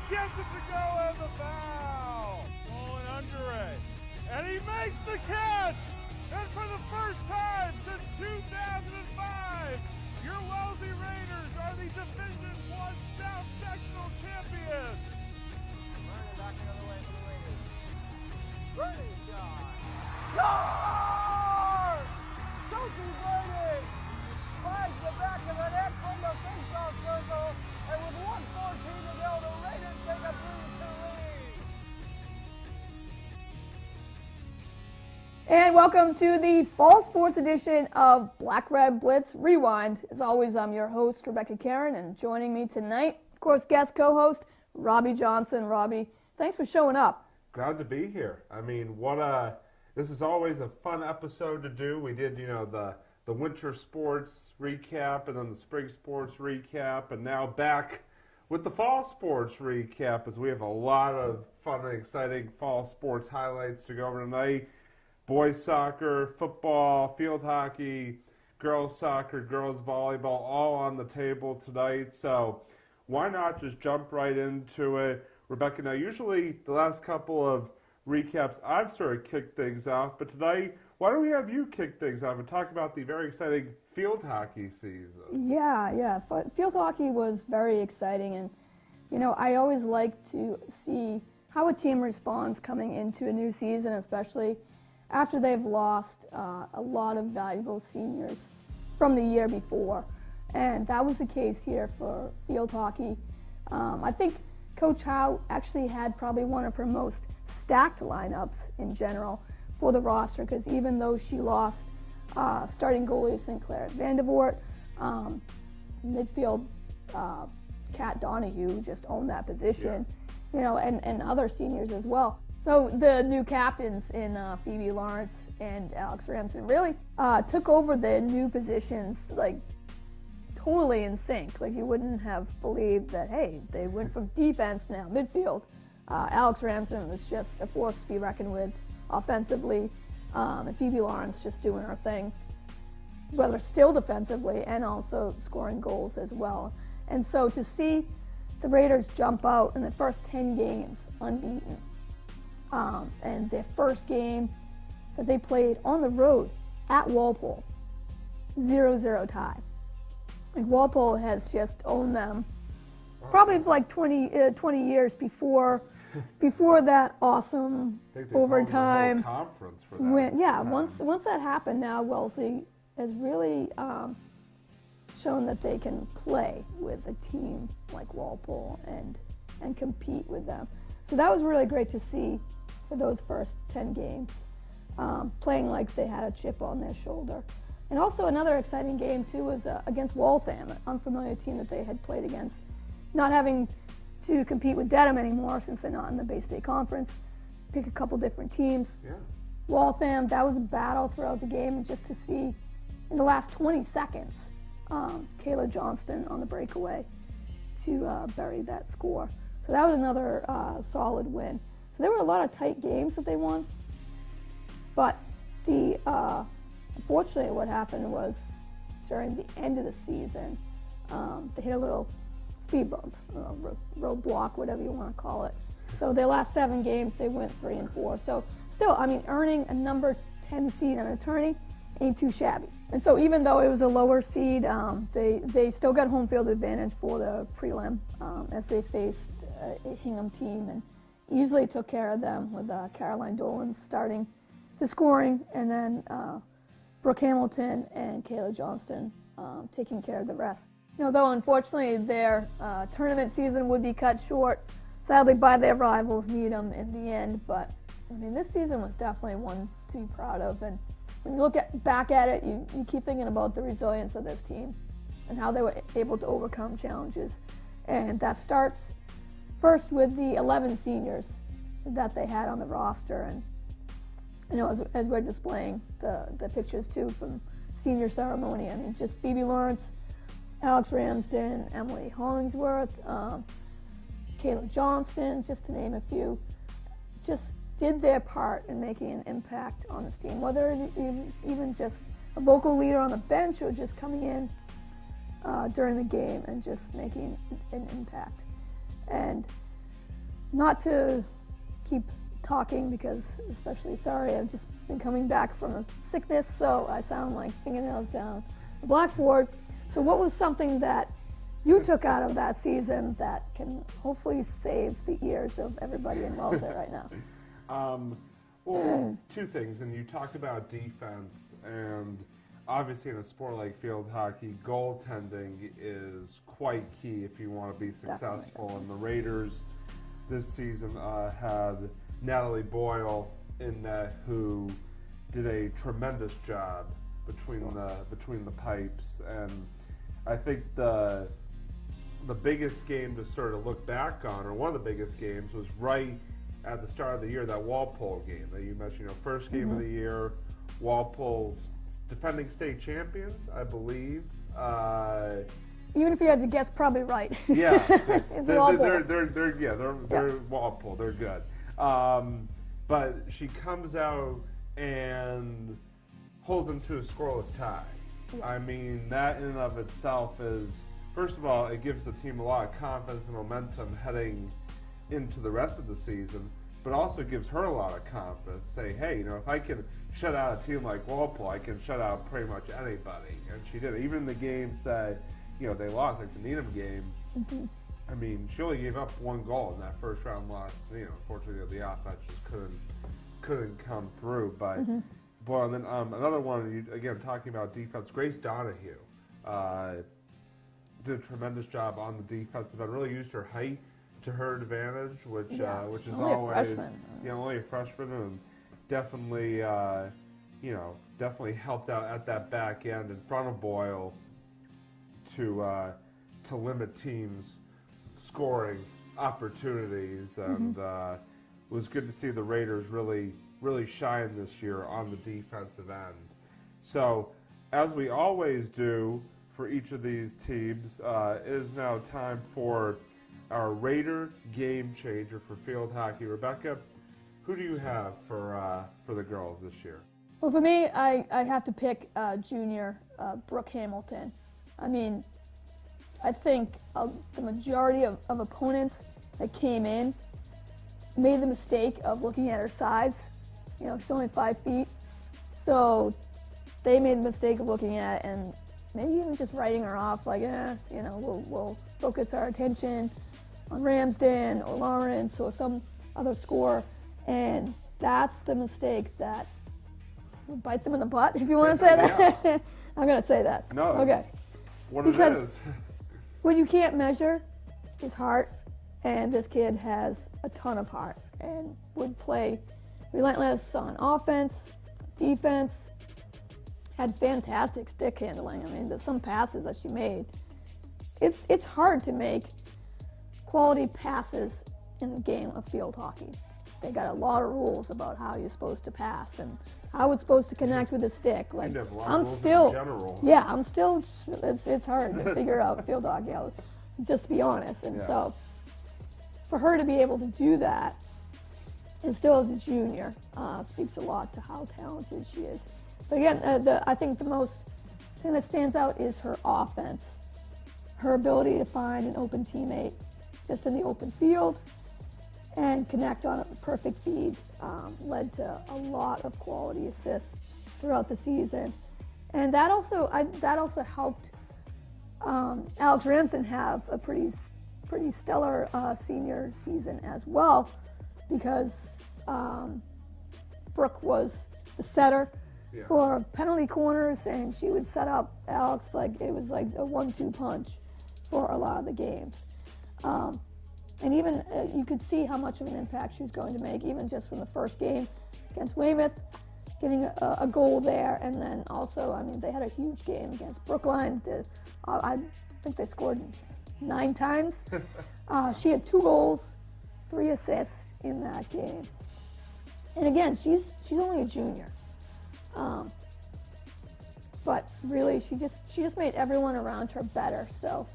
gets it to go and the foul. Going under it. And he makes the catch. And for the first time since 2005, your Wellesley Raiders are the Division I South Sectional Champions. Running back the other way for the Raiders. Birdie shot. Score! Sophie Birdie finds the back of the net from the faceoff circle, and with 1:14 to go, the Raiders take a 3-2 lead. And welcome to the fall sports edition of Black Red Blitz Rewind. As always, I'm your host, Rebekah Caron, and joining me tonight, of course, guest co-host Robbie Johnson. Robbie, thanks for showing up. Glad to be here. I mean, this is always a fun episode to do. We did, the winter sports recap and then the spring sports recap, and now back with the fall sports recap as we have a lot of fun and exciting fall sports highlights to go over tonight. Boys soccer, football, field hockey, girls soccer, girls volleyball, all on the table tonight. So why not just jump right into it? Rebekah, now usually the last couple of recaps I've sort of kicked things off, but tonight, why don't we have you kick things off and talk about the very exciting field hockey season? Yeah. Field hockey was very exciting, and I always like to see how a team responds coming into a new season, especially after they've lost a lot of valuable seniors from the year before. And that was the case here for field hockey. I think Coach Howe actually had probably one of her most stacked lineups in general for the roster, because even though she lost starting goalie Sinclair Vandervoort, midfield Kat Donahue just owned that position, and other seniors as well. So the new captains in Phoebe Lawrence and Alex Ramsden really took over the new positions like totally in sync. Like you wouldn't have believed that, hey, they went from defense now midfield. Alex Ramsden was just a force to be reckoned with offensively, and Phoebe Lawrence just doing her thing, whether still defensively and also scoring goals as well. And so to see the Raiders jump out in the first 10 games unbeaten, and their first game that they played on the road at Walpole, 0-0 tie. Like Walpole has just owned them probably for like 20 years before that awesome overtime conference for that. Once that happened, now Wellesley has really shown that they can play with a team like Walpole and compete with them. So that was really great to see for those first 10 games, playing like they had a chip on their shoulder. And also another exciting game too was against Waltham, an unfamiliar team that they had played against, not having to compete with Dedham anymore since they're not in the Bay State Conference. Pick a couple different teams. Yeah. Waltham, that was a battle throughout the game, and just to see in the last 20 seconds, Kayla Johnston on the breakaway to bury that score. So that was another solid win. So there were a lot of tight games that they won, but unfortunately what happened was during the end of the season, they hit a little speed bump, roadblock, whatever you want to call it. So their last 7 games, they went 3-4. So still, earning a number 10 seed on a tourney ain't too shabby. And so even though it was a lower seed, they still got home field advantage for the prelim as they faced a Hingham team, and easily took care of them with Caroline Dolan starting the scoring, and then Brooke Hamilton and Kayla Johnston taking care of the rest. Though unfortunately their tournament season would be cut short, sadly, by their rivals Needham in the end. But this season was definitely one to be proud of. And when you look back at it, you keep thinking about the resilience of this team and how they were able to overcome challenges. And that starts first with the 11 seniors that they had on the roster. And as we're displaying the pictures too from senior ceremony, just Phoebe Lawrence, Alex Ramsden, Emily Hollingsworth, Kayla Johnston, just to name a few, just did their part in making an impact on this team, whether it was even just a vocal leader on the bench or just coming in during the game and just making an impact. And not to keep talking because, especially sorry, I've just been coming back from a sickness, so I sound like fingernails down the blackboard. So what was something that you took out of that season that can hopefully save the ears of everybody in Wellesley right now? Well, two things, and you talked about defense, and obviously in a sport like field hockey, goaltending is quite key if you want to be successful. And the Raiders this season had Natalie Boyle in net, who did a tremendous job between the pipes. And I think the biggest game to sort of look back on, or one of the biggest games, was right at the start of the year, that Walpole game that you mentioned. First game of the year, Walpole, defending state champions, I believe. Even if you had to guess, probably right. Yeah, it's Walpole. They're Walpole. They're good. But she comes out and holds them to a scoreless tie. Yeah. I mean, that in and of itself is, first of all, it gives the team a lot of confidence and momentum heading into the rest of the season, but also gives her a lot of confidence. Say, hey, if I can shut out a team like Walpole, I can shut out pretty much anybody. And she did. Even in the games that, they lost, like the Needham game, I mean, she only gave up one goal in that first round loss. Unfortunately, the offense just couldn't come through. But, boy, and then another one, again, talking about defense, Grace Donahue did a tremendous job on the defensive end, really used her height to her advantage, which is only always a freshman. Only a freshman, and definitely definitely helped out at that back end in front of Boyle to limit teams' scoring opportunities, and it was good to see the Raiders really shine this year on the defensive end. So, as we always do for each of these teams, it is now time for our Raider game changer for field hockey. Rebekah, who do you have for the girls this year? Well, for me, I have to pick junior Brooke Hamilton. I mean, I think the majority of opponents that came in made the mistake of looking at her size. She's only 5 feet. So they made the mistake of looking at it and maybe even just writing her off like, we'll focus our attention on Ramsden or Lawrence or some other score. And that's the mistake that would bite them in the butt, if you want to say that. Yeah. I'm going to say that. No. Okay. What because it is. What you can't measure is heart, and this kid has a ton of heart and would play relentless on offense, defense, had fantastic stick handling. I mean, there's some passes that she made. It's hard to make quality passes in the game of field hockey. They got a lot of rules about how you're supposed to pass and how it's supposed to connect with the stick. Like, it's hard to figure out field hockey, just to be honest. And so for her to be able to do that, and still as a junior, speaks a lot to how talented she is. But again, I think the most thing that stands out is her offense. Her ability to find an open teammate just in the open field and connect on a perfect feed led to a lot of quality assists throughout the season. And that also helped Alex Ramsden have a pretty stellar senior season as well, because Brooke was the setter for penalty corners, and she would set up Alex like it was like a 1-2 punch for a lot of the games. And even you could see how much of an impact she was going to make, even just from the first game against Weymouth, getting a goal there. And then also, I mean, they had a huge game against Brookline. I think they scored 9 times. She had 2 goals, 3 assists in that game. And again, she's only a junior. But really, she just made everyone around her better. So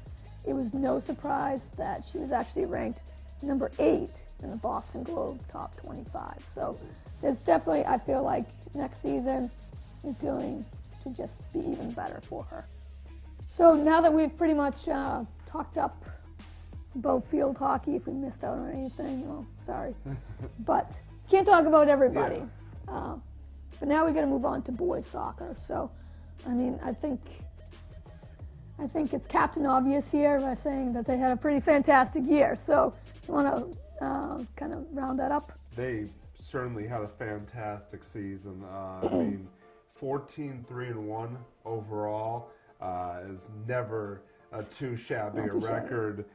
it was no surprise that she was actually ranked number 8 in the Boston Globe top 25. So it's definitely, I feel like next season is going to just be even better for her. So now that we've pretty much talked up about field hockey. If we missed out on anything, well, sorry. But can't talk about everybody. Yeah. But now we got to move on to boys soccer. So, I mean, I think it's Captain Obvious here by saying that they had a pretty fantastic year. So, you want to kind of round that up? They certainly had a fantastic season. I mean, 14-3-1 overall is never too shabby a record.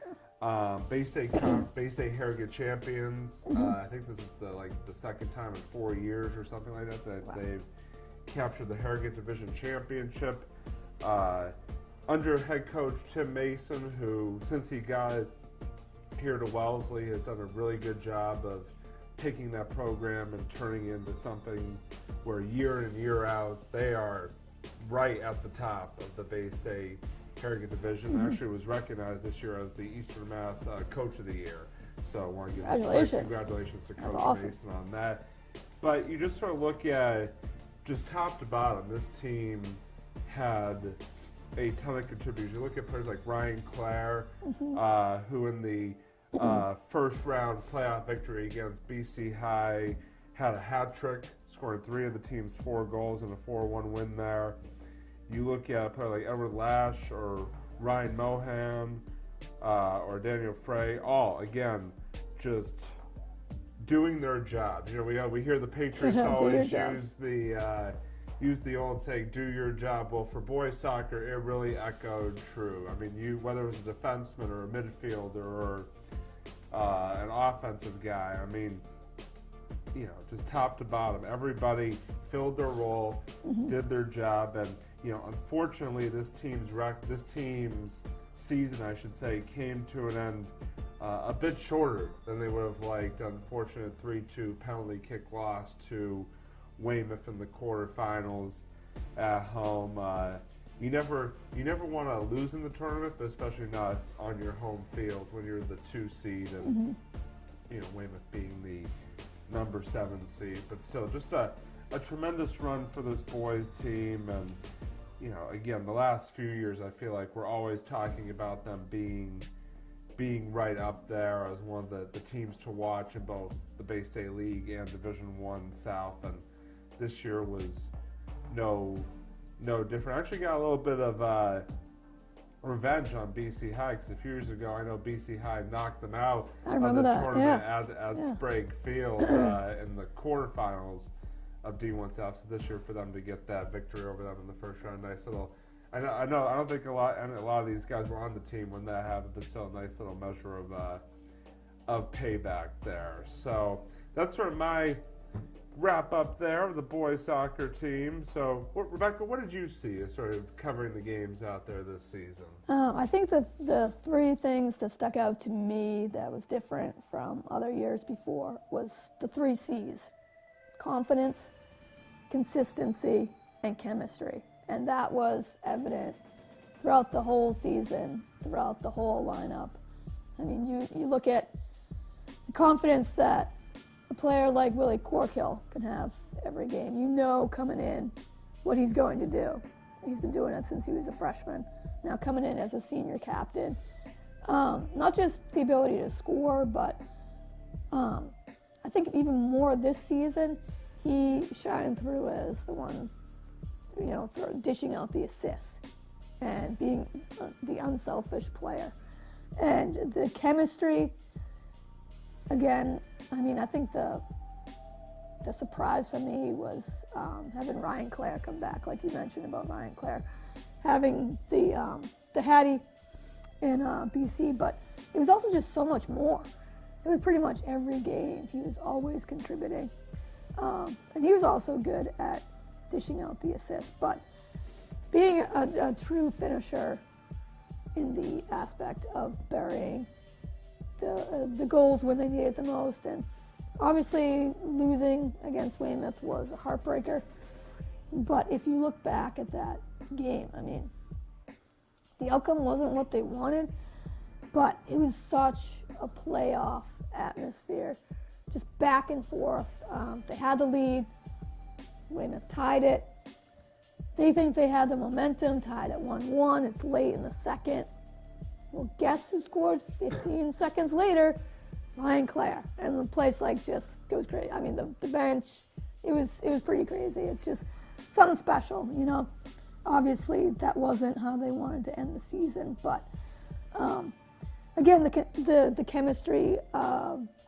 Bay State Harrogate champions. I think this is the second time in 4 years or something like that they've captured the Harrogate Division Championship. Under head coach Tim Mason, who since he got here to Wellesley has done a really good job of taking that program and turning it into something where year in and year out they are right at the top of the Bay State Harrogate Division. Actually was recognized this year as the Eastern Mass Coach of the Year. So I want to give congratulations to Coach Mason on that. But you just sort of look at just top to bottom, this team had a ton of contributors. You look at players like Ryan Clare, who in the first round playoff victory against BC High had a hat trick, scoring 3 of the team's 4 goals in a 4-1 win there. You look at a player like Edward Lash or Ryan Mohan or Daniel Frey, all again just doing their job. You know, we hear the Patriots always use the old saying, "Do your job." Well, for boys soccer, it really echoed true. I mean, whether it was a defenseman or a midfielder or an offensive guy, I mean, you know, just top to bottom, everybody filled their role, did their job, and you know, unfortunately, this team's season, I should say, came to an end a bit shorter than they would have liked. Unfortunate 3-2 penalty kick loss to Weymouth in the quarterfinals at home. You never want to lose in the tournament, but especially not on your home field when you're the 2 seed and you know, Weymouth being the number 7 seed. But still, just a tremendous run for this boys team. And you know, again, the last few years, I feel like we're always talking about them being right up there as one of the teams to watch in both the Bay State League and Division I South. And this year was no different. I actually got a little bit of revenge on BC High, because a few years ago I know BC High knocked them out of the tournament at Sprague Field in the quarterfinals of D1 South. So this year for them to get that victory over them in the first round, nice little. I know. I don't think a lot of these guys were on the team when that happened, but still a nice little measure of payback there. So that's sort of my wrap up there of the boys soccer team. So, Rebekah, what did you see as sort of covering the games out there this season? I think the 3 things that stuck out to me that was different from other years before was the 3 C's: confidence, consistency, and chemistry. And that was evident throughout the whole season, throughout the whole lineup. I mean, you look at the confidence that a player like Willie Corkill can have every game. You know coming in what he's going to do. He's been doing it since he was a freshman. Now coming in as a senior captain. Not just the ability to score, but I think even more this season, he shined through as the one, you know, dishing out the assists and being the unselfish player. And the chemistry, again, I mean, I think the surprise for me was having Ryan Clare come back, like you mentioned about Ryan Clare, having the Hattie in BC, but it was also just so much more. It was pretty much every game. He was always contributing. And he was also good at dishing out the assists, but being a true finisher in the aspect of burying the goals when they needed the most. And obviously losing against Weymouth was a heartbreaker, but if you look back at that game, I mean, the outcome wasn't what they wanted, but it was such a playoff atmosphere, just back and forth. They had the lead, Weymouth tied it. They think they had the momentum, tied at 1-1. It's late in the second. Well, guess who scored 15 seconds later? Ryan Clare. And the place just goes crazy. I mean, the bench, it was pretty crazy. It's just something special, Obviously, that wasn't how they wanted to end the season, but again, the chemistry.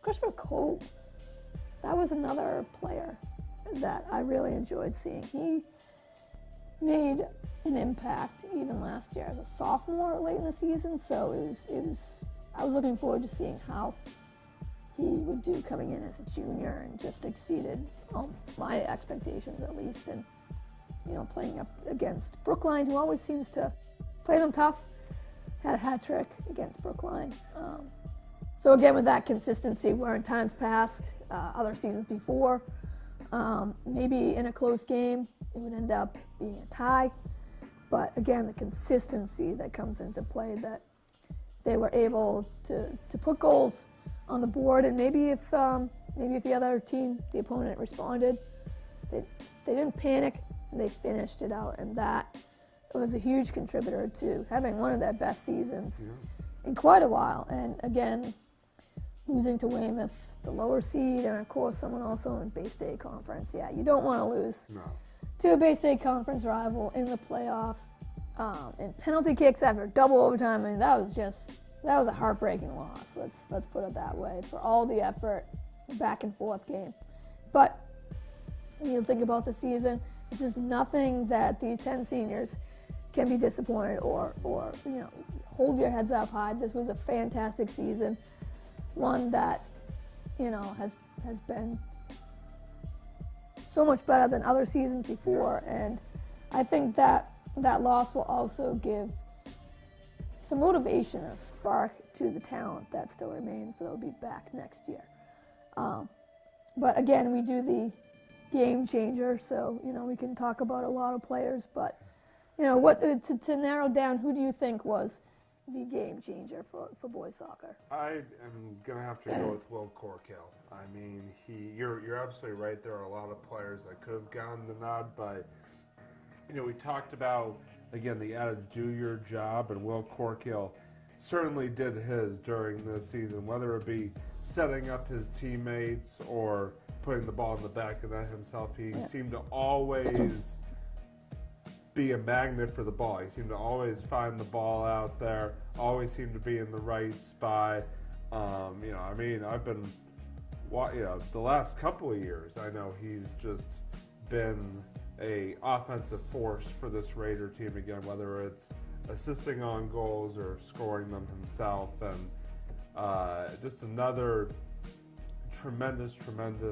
Christopher Cole, that was another player that I really enjoyed seeing. He made an impact even last year as a sophomore late in the season, so I was looking forward to seeing how he would do coming in as a junior, and just exceeded my expectations at least. And playing up against Brookline, who always seems to play them tough, had a hat trick against Brookline. So again, with that consistency, where in times past, other seasons before, maybe in a close game, it would end up being a tie. But again, the consistency that comes into play, that they were able to put goals on the board, and maybe if the other team, the opponent, responded, they didn't panic, and they finished it out, and that was a huge contributor to having one of their best seasons in quite a while. And again, losing to Weymouth, the lower seed, and of course someone also in Bay State Conference. Yeah, you don't want to lose to a Bay State Conference rival in the playoffs. And penalty kicks after double overtime, I mean, that was a heartbreaking loss. Let's put it that way, for all the effort, back and forth game. But when you think about the season, this is nothing that these 10 seniors can be disappointed or hold your heads up high. This was a fantastic season, one that has been so much better than other seasons before. And I think that loss will also give some motivation, a spark to the talent that still remains that'll be back next year. But again, we do the game changer, so we can talk about a lot of players, but what to narrow down, who do you think was the game changer for boys soccer? I am gonna have to go with Will Corkill. I mean, you're absolutely right. There are a lot of players that could have gotten the nod, but we talked about, again, the added do your job, and Will Corkill certainly did his during this season, whether it be setting up his teammates or putting the ball in the back of the net himself. He seemed to always be a magnet for the ball. He seemed to always find the ball out there, always seemed to be in the right spot. I've been, the last couple of years, I know he's just been a offensive force for this Raider team again, whether it's assisting on goals or scoring them himself. And just another tremendous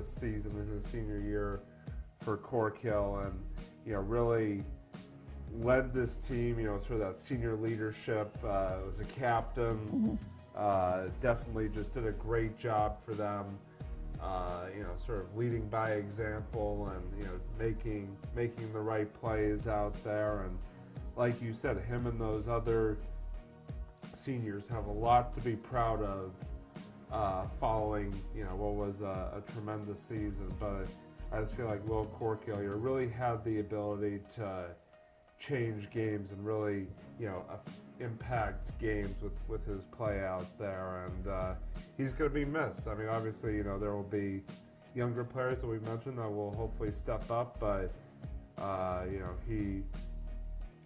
season in his senior year for Corkill, and really led this team, sort of that senior leadership, was a captain, definitely just did a great job for them, sort of leading by example, and making the right plays out there. And like you said, him and those other seniors have a lot to be proud of, following what was a tremendous season. But I just feel like Will Corkill really had the ability to change games and really impact games with his play out there, and he's going to be missed. I mean, obviously there will be younger players that we mentioned that will hopefully step up, but he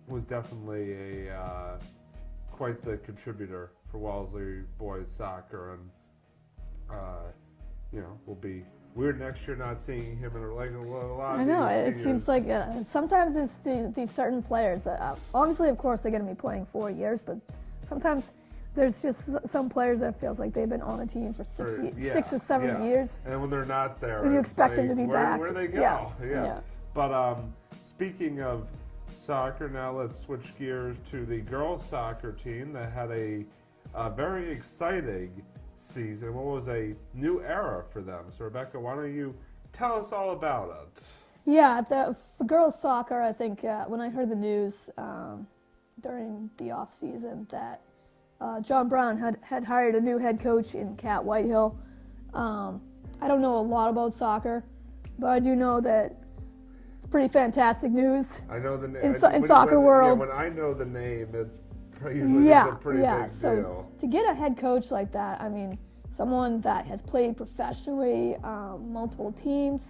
was definitely quite the contributor for Wellesley boys soccer, and will be weird next year not seeing him in a lot. I know, it seems like sometimes it's these certain players that obviously, of course, they're going to be playing 4 years, but sometimes there's just some players that it feels like they've been on a team for 6 or 7 years. And when they're not there, when you expect them to be back. Where they go? Yeah. But speaking of soccer, now let's switch gears to the girls soccer team that had a very exciting season. What was a new era for them? So Rebekah, why don't you tell us all about it? Yeah, for girls soccer, I think when I heard the news during the off season that John Brown had hired a new head coach in Kat Whitehill. I don't know a lot about soccer, but I do know that it's pretty fantastic news. I know the name in soccer world. Yeah, when I know the name, it's usually is a pretty big so deal. to get a head coach like that, I mean, someone that has played professionally, multiple teams.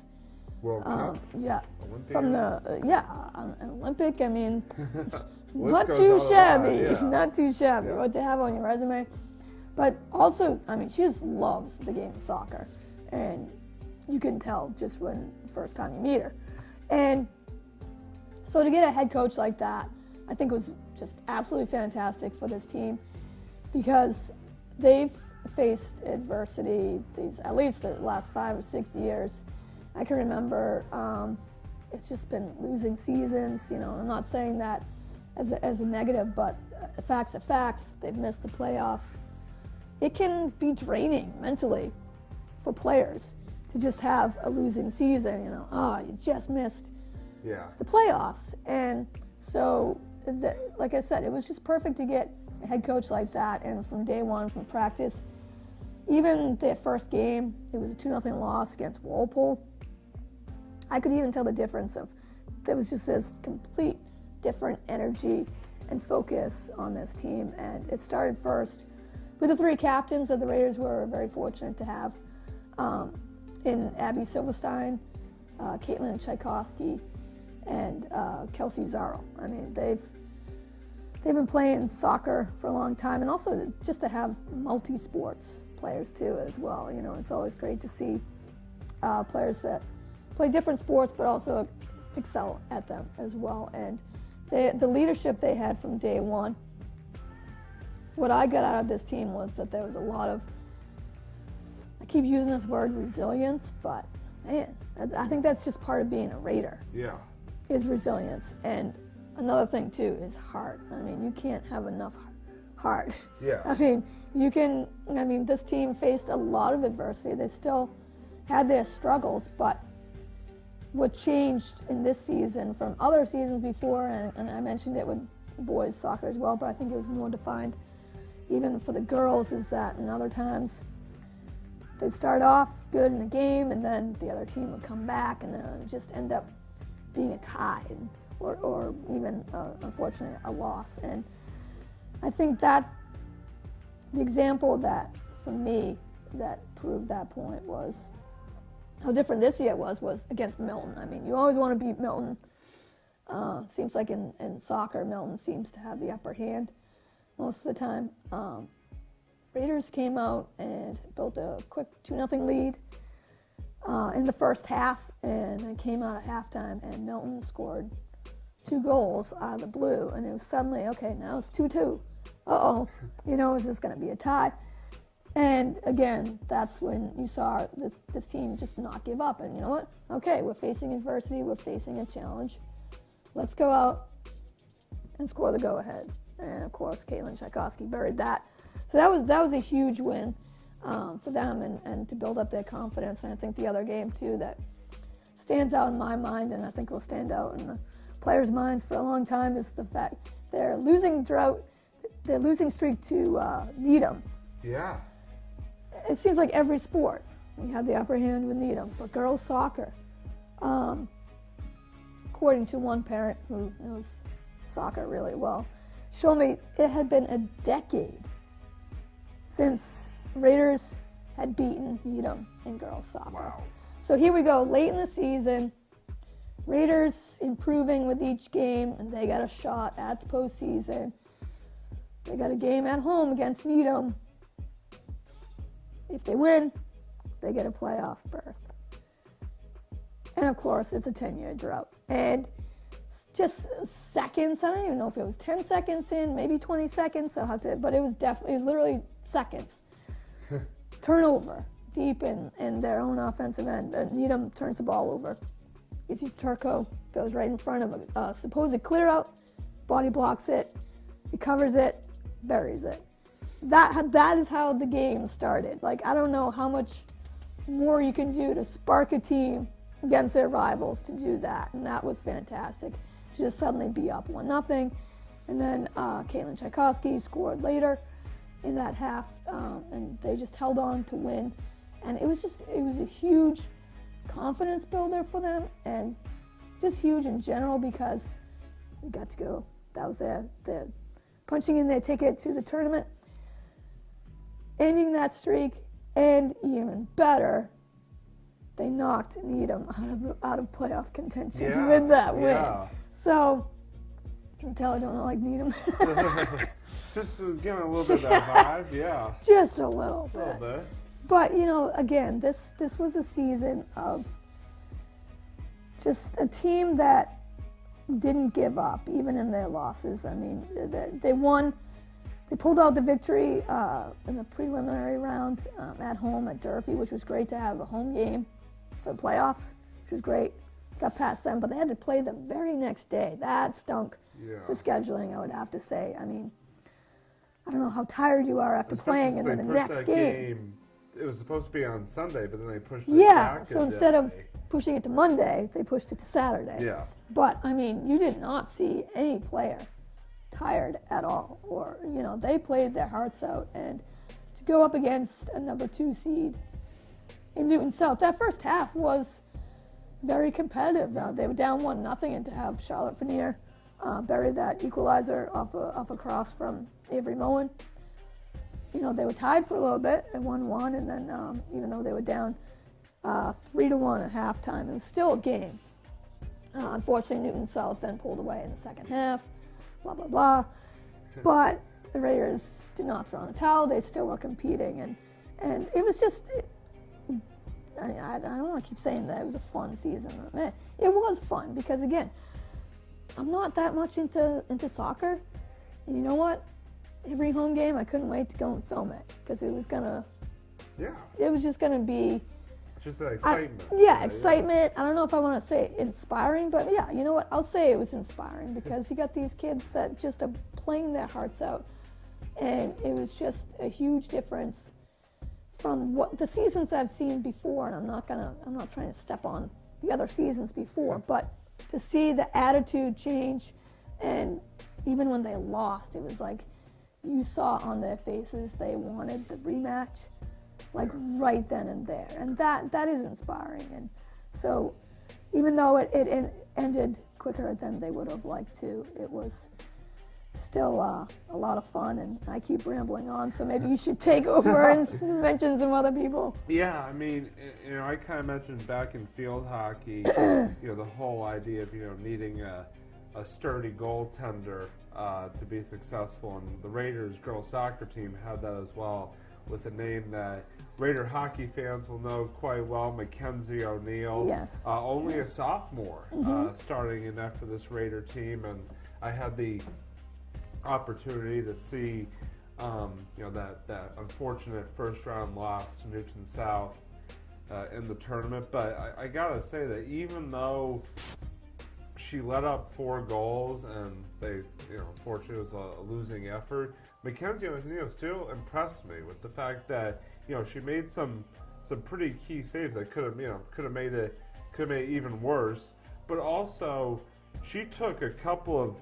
World Cup? Yeah. Olympic? From an Olympic, I mean, List not goes too on and shabby. on, yeah. Not too shabby. Yeah. What to have on your resume. But also, I mean, she just loves the game of soccer. And you can tell just when the first time you meet her. And so to get a head coach like that, I think was just absolutely fantastic for this team because they've faced adversity at least the last 5 or 6 years. I can remember it's just been losing seasons. You know, I'm not saying that as a negative, but facts are facts. They've missed the playoffs. It can be draining mentally for players to just have a losing season. You know, you just missed the playoffs. And so, like I said, it was just perfect to get a head coach like that. And from day one, from practice, even their first game, it was a 2-0 loss against Walpole. I could even tell the difference there was just this complete different energy and focus on this team. And it started first with the 3 captains that the Raiders were very fortunate to have in Abby Silverstein, Caitlin Tchaikovsky, and Kelsey Zarro. I mean, they've been playing soccer for a long time, and also just to have multi-sports players too as well. You know, it's always great to see players that play different sports but also excel at them as well. And the leadership they had from day one. What I got out of this team was that there was a lot of, I keep using this word resilience, but man, I think that's just part of being a Raider. Yeah. Is resilience. And another thing too is heart. I mean, you can't have enough heart. Yeah. I mean, this team faced a lot of adversity. They still had their struggles, but what changed in this season from other seasons before, and I mentioned it with boys soccer as well, but I think it was more defined even for the girls, is that in other times they'd start off good in a game and then the other team would come back and then it would just end up being a tie or even, unfortunately, a loss. And I think that the example that, for me, that proved that point was how different this year was against Milton. I mean, you always want to beat Milton. Seems like in soccer, Milton seems to have the upper hand most of the time. Raiders came out and built a quick 2-0 lead in the first half, and then came out at halftime, and Milton scored 2 goals out of the blue, and it was suddenly, okay, now it's 2-2. Uh-oh, you know, is this going to be a tie? And again, that's when you saw this team just not give up. And you know what? Okay, we're facing adversity, we're facing a challenge. Let's go out and score the go-ahead. And of course, Caitlin Tchaikovsky buried that. So that was a huge win for them and to build up their confidence. And I think the other game too that stands out in my mind, and I think will stand out in the players' minds for a long time, is the fact their losing streak to Needham. Yeah. It seems like every sport we have the upper hand with Needham, but girls soccer, according to one parent who knows soccer really well, showed me it had been a decade since Raiders had beaten Needham in girls soccer. Wow. So here we go, late in the season, Raiders improving with each game, and they got a shot at the postseason. They got a game at home against Needham. If they win, they get a playoff berth. And of course, it's a 10-year drought. And just seconds, I don't even know if it was 10 seconds in, maybe 20 seconds, but it was literally seconds. Turnover deep in their own offensive end. Needham turns the ball over. Izzy Turco goes right in front of a supposed clear out, body blocks it, recovers it, buries it. That is how the game started. Like, I don't know how much more you can do to spark a team against their rivals to do that, and that was fantastic. To just suddenly be up 1-0, and then Caitlin Tchaikovsky scored later in that half, and they just held on to win. And it was a huge confidence builder for them, and just huge in general because we got to go. That was their punching in their ticket to the tournament, ending that streak, and even better, they knocked Needham out of playoff contention with that win. So you can tell I don't like Needham. Just getting a little bit of that vibe, Just a little bit. A little bit. But, again, this was a season of just a team that didn't give up, even in their losses. I mean, they won. They pulled out the victory in the preliminary round at home at Durfee, which was great to have a home game for the playoffs, which was great. Got past them, but they had to play the very next day. That stunk for scheduling, I would have to say. I mean, I don't know how tired you are after playing, and then the next game. It was supposed to be on Sunday, but then they pushed it back. So instead of pushing it to Monday, they pushed it to Saturday. Yeah. But, I mean, you did not see any player tired at all. Or, they played their hearts out. And to go up against a number 2 seed in Newton South, that first half was very competitive. They were down 1-0, and to have Charlotte Fournier bury that equalizer off a cross from Avery Moen. They were tied for a little bit at 1-1, and then even though they were down 3-1 at halftime, it was still a game. Unfortunately, Newton South then pulled away in the second half, blah, blah, blah. But the Raiders did not throw in the towel. They still were competing, and it was just, I don't want to keep saying that it was a fun season. It was fun because, again, I'm not that much into soccer. And you know what? Every home game, I couldn't wait to go and film it because it was just gonna be just the excitement. Excitement. I don't know if I want to say inspiring, but you know what? I'll say it was inspiring because you got these kids that just are playing their hearts out, and it was just a huge difference from what the seasons I've seen before. And I'm not trying to step on the other seasons before, but to see the attitude change, and even when they lost, it was like, you saw on their faces they wanted the rematch, like right then and there, and that is inspiring. And so, even though it ended quicker than they would have liked to, it was still a lot of fun. And I keep rambling on, so maybe you should take over and mention some other people. Yeah, I mean, I kind of mentioned back in field hockey, the whole idea of needing a sturdy goaltender to be successful, and the Raiders girls soccer team had that as well, with a name that Raider hockey fans will know quite well, Mackenzie O'Neill. Yes. Only a sophomore starting in net for this Raider team, and I had the opportunity to see that unfortunate first round loss to Newton South in the tournament. But I gotta say that even though she let up 4 goals, and they, unfortunately, it was a losing effort, Mackenzie O'Neill still impressed me with the fact that, she made some pretty key saves that could have made it even worse. But also, she took a couple of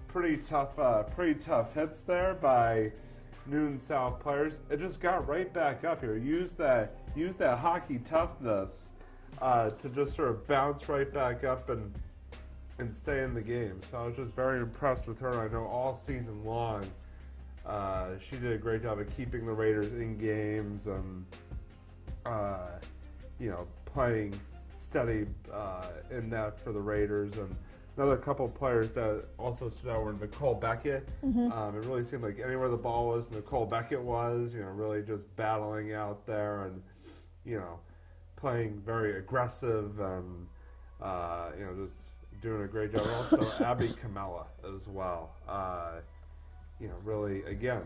pretty tough hits there by Newton South players. It just got right back up here. Used that hockey toughness to just sort of bounce right back up and stay in the game. So I was just very impressed with her. I know all season long she did a great job of keeping the Raiders in games and playing steady in net for the Raiders. And another couple of players that also stood out were Nicole Beckett. It really seemed like anywhere the ball was, Nicole Beckett was, really just battling out there and, playing very aggressive and, just doing a great job. Also, Abby Camella as well. Really, again,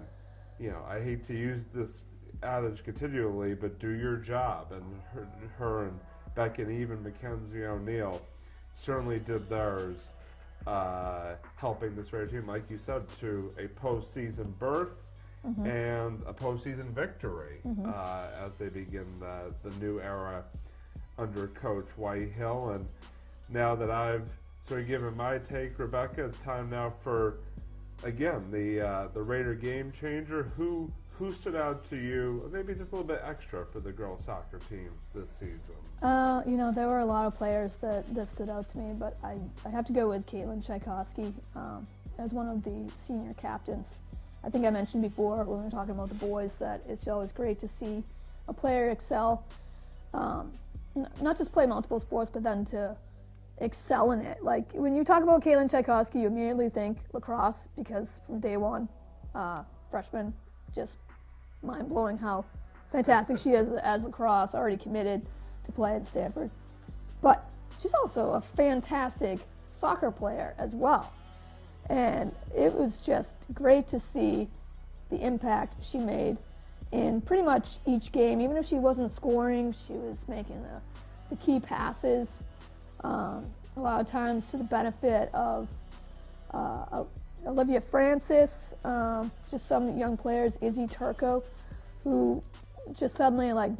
I hate to use this adage continually, but do your job. And her and Beckett, and even Mackenzie O'Neill, certainly did theirs, helping this Raider team, like you said, to a postseason berth and a postseason victory as they begin the new era under Coach Whitehill. And now that I've sort of given my take, Rebekah, it's time now for, again, the Raider game changer. Who stood out to you, maybe just a little bit extra for the girls soccer team this season? There were a lot of players that stood out to me, but I have to go with Caitlin Tchaikovsky. as one of the senior captains. I think I mentioned before when we were talking about the boys that it's always great to see a player excel, not just play multiple sports, but then to excel in it. Like when you talk about Caitlin Tchaikovsky, you immediately think lacrosse because from day one, freshman, just mind-blowing how fantastic she is as lacrosse, already committed to play at Stanford. But she's also a fantastic soccer player as well. And it was just great to see the impact she made in pretty much each game. Even if she wasn't scoring, she was making the key passes, a lot of times to the benefit of Olivia Francis, just some young players, Izzy Turco, who just suddenly, like,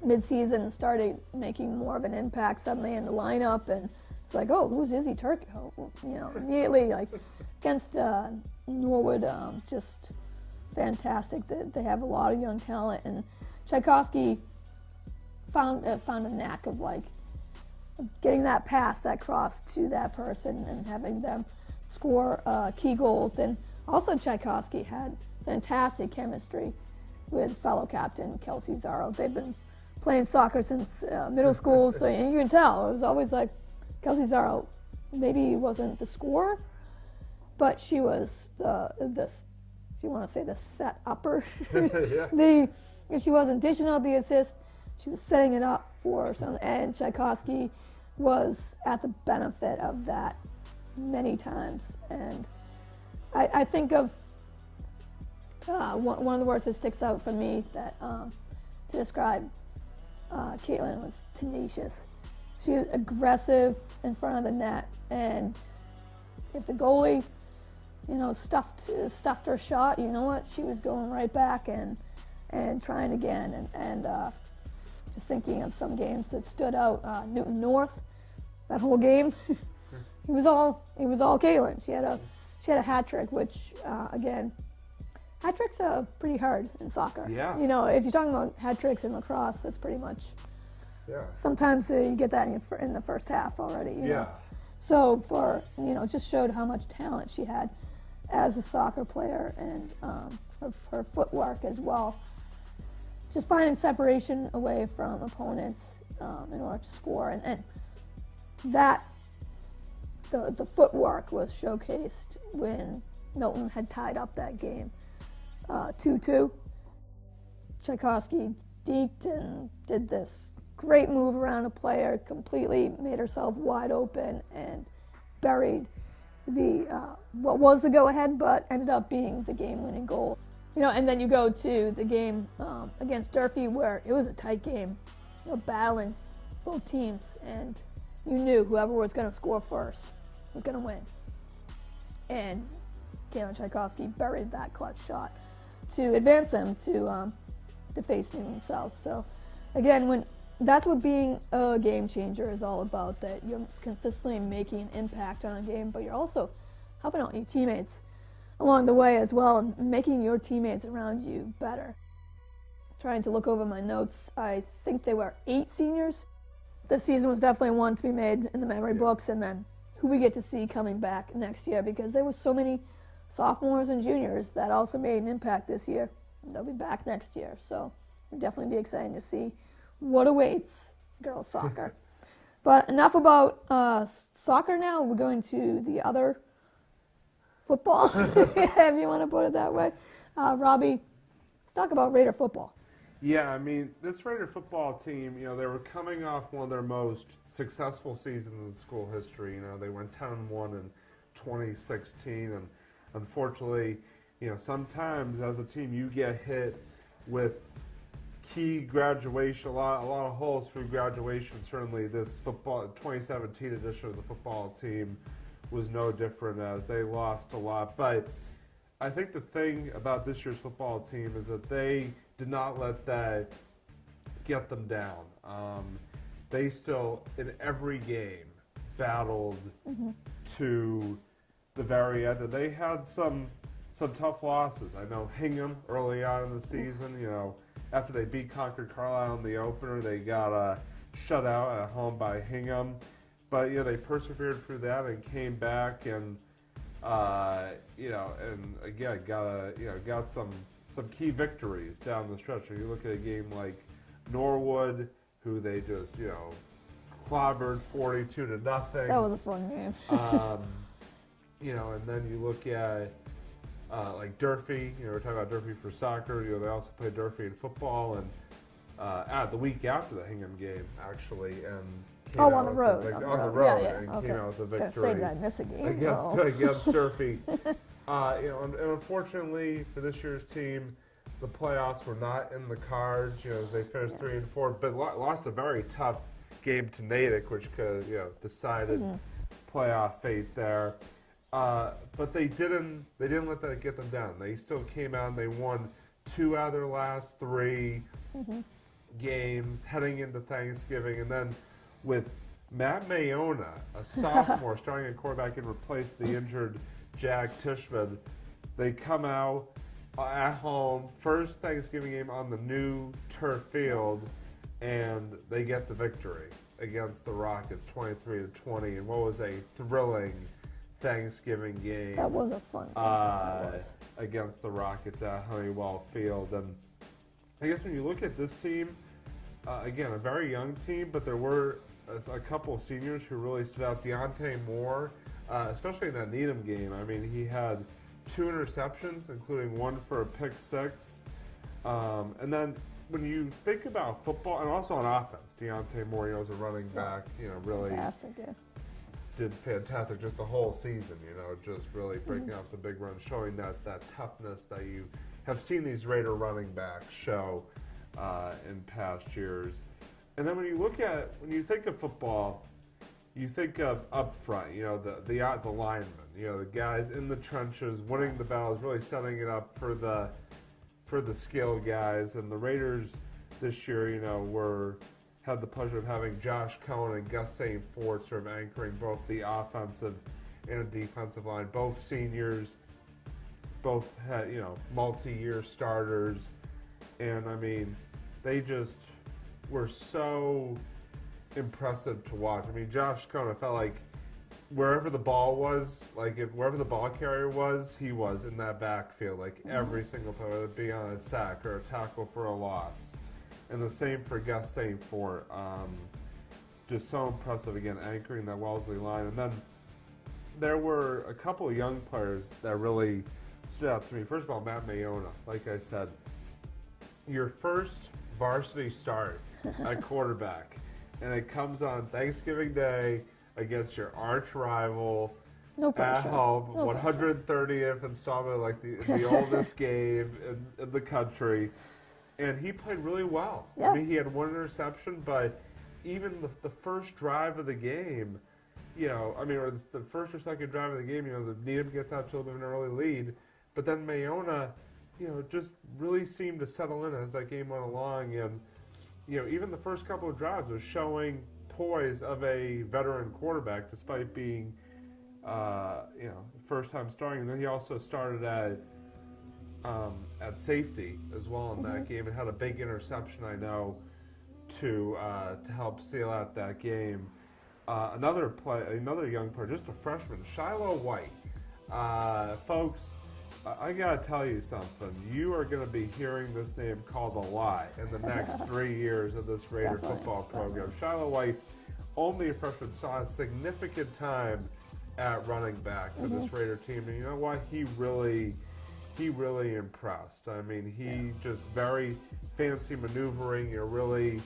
mid-season started making more of an impact suddenly in the lineup, and it's like, oh, who's Izzy Turco? You know, immediately, like, against Norwood, just fantastic. They have a lot of young talent, and Tchaikovsky found a knack of, like, getting that pass, that cross to that person and having them score key goals. And also Tchaikovsky had fantastic chemistry with fellow captain Kelsey Zaro. They've been playing soccer since middle school, so you can tell. It was always like Kelsey Zaro maybe wasn't the scorer, but she was the if you want to say the set upper. Yeah. If she wasn't dishing out the assist, she was setting it up for some, and Tchaikovsky was at the benefit of that many times. And I think of one of the words that sticks out for me that to describe Caitlin was tenacious. She was aggressive in front of the net, and if the goalie, you know, stuffed her shot, you know what, she was going right back and trying again. And just thinking of some games that stood out, Newton North, that whole game, it was all Caitlin. She had a hat trick, which again, hat tricks are pretty hard in soccer. Yeah. You know, if you're talking about hat tricks in lacrosse, that's pretty much. Yeah. Sometimes you get that in the first half already. You Yeah. know? So it just showed how much talent she had as a soccer player, and her footwork as well. Just finding separation away from opponents in order to score, and that the footwork was showcased when Milton had tied up that game 2-2. Tchaikovsky deked and did this great move around a player, completely made herself wide open and buried the what was the go-ahead, but ended up being the game-winning goal. You know, and then you go to the game against Durfee, where it was a tight game, you know, battling both teams, and you knew whoever was going to score first was going to win. And Caitlin Tchaikovsky buried that clutch shot to advance them to face Newton South. So, again, that's what being a game changer is all about, that you're consistently making an impact on a game, but you're also helping out your teammates along the way as well, and making your teammates around you better. Trying to look over my notes, I think there were 8 seniors. This season was definitely one to be made in the memory books, and then who we get to see coming back next year, because there were so many sophomores and juniors that also made an impact this year. They'll be back next year, so it'll definitely be exciting to see what awaits girls soccer. But enough about soccer now. We're going to the other football, if you want to put it that way. Robbie, let's talk about Raider football. Yeah, I mean, this Raider football team, you know, they were coming off one of their most successful seasons in school history. You know, they went 10-1 in 2016, and unfortunately, you know, sometimes as a team you get hit with key graduation, a lot of holes through graduation. Certainly this 2017 edition of the football team was no different, as they lost a lot. But I think the thing about this year's football team is that they did not let that get them down. They still, in every game, battled to the very end. And they had some tough losses. I know Hingham early on in the season, you know, after they beat Concord Carlisle in the opener, they got shut out at home by Hingham. But, you know, they persevered through that and came back and And again, got some key victories down the stretch. If you look at a game like Norwood, who they just, clobbered 42-0. That was a fun game. And then you look at like Durfee. We're talking about Durfee for soccer. They also play Durfee in football, and the week after the Hingham game, actually, and on the road. On the road, yeah. and Okay. came out with a victory. Say, did I miss a game? Against Durfee. And unfortunately for this year's team, the playoffs were not in the cards. They finished 3-4, but lost a very tough game to Natick, which could decided playoff fate there. But they didn't let that get them down. They still came out and they won 2 out of their last 3 games heading into Thanksgiving, and then with Matt Mayona, a sophomore, starting at quarterback and replace the injured Jack Tishman, they come out at home, first Thanksgiving game on the new turf field, and they get the victory against the Rockets, 23-20, and what was a thrilling Thanksgiving game. That was a fun game. Against the Rockets at Honeywell Field. And I guess when you look at this team, again, a very young team, but there were a couple of seniors who really stood out. Deontay Moore, especially in that Needham game. I mean, he had 2 interceptions, including 1 for a pick 6. And then when you think about football, and also on offense, Deontay Moore, as a running back, really Fantastic, yeah. did fantastic just the whole season, just really breaking off some big runs, showing that toughness that you have seen these Raider running backs show in past years. And then when you think of football, you think of up front, the linemen, the guys in the trenches, winning the battles, really setting it up for the skill guys. And the Raiders this year, had the pleasure of having Josh Cohen and Gus St. Fort sort of anchoring both the offensive and defensive line. Both seniors, both had, multi-year starters. And, I mean, they just were so impressive to watch. I mean, Josh Cohen, I felt like wherever the ball was, wherever the ball carrier was, he was in that backfield, every single play, whether it be on a sack or a tackle for a loss. And the same for Gus St. Fort. Just so impressive, again, anchoring that Wellesley line. And then there were a couple of young players that really stood out to me. First of all, Matt Mayona, like I said, your first varsity start at quarterback, and it comes on Thanksgiving Day against your arch rival at home, 130th installment, the oldest game in the country. And he played really well. Yeah. I mean, he had 1 interception, but even the first drive of the game, or the first or second drive of the game, the Needham gets out to a little bit of an early lead, but then Mayona, just really seemed to settle in as that game went along. And, even the first couple of drives was showing poise of a veteran quarterback, despite being, first time starting. And then he also started at safety as well in that game, and had a big interception, I know, to help seal out that game. Another young player, just a freshman, Shiloh White. Folks, I gotta tell you something. You are gonna be hearing this name called a lot in the next 3 years of this Raider football program. Shiloh White, only a freshman, saw a significant time at running back for this Raider team, and you know what? He really impressed. I mean, he just very fancy maneuvering. Really,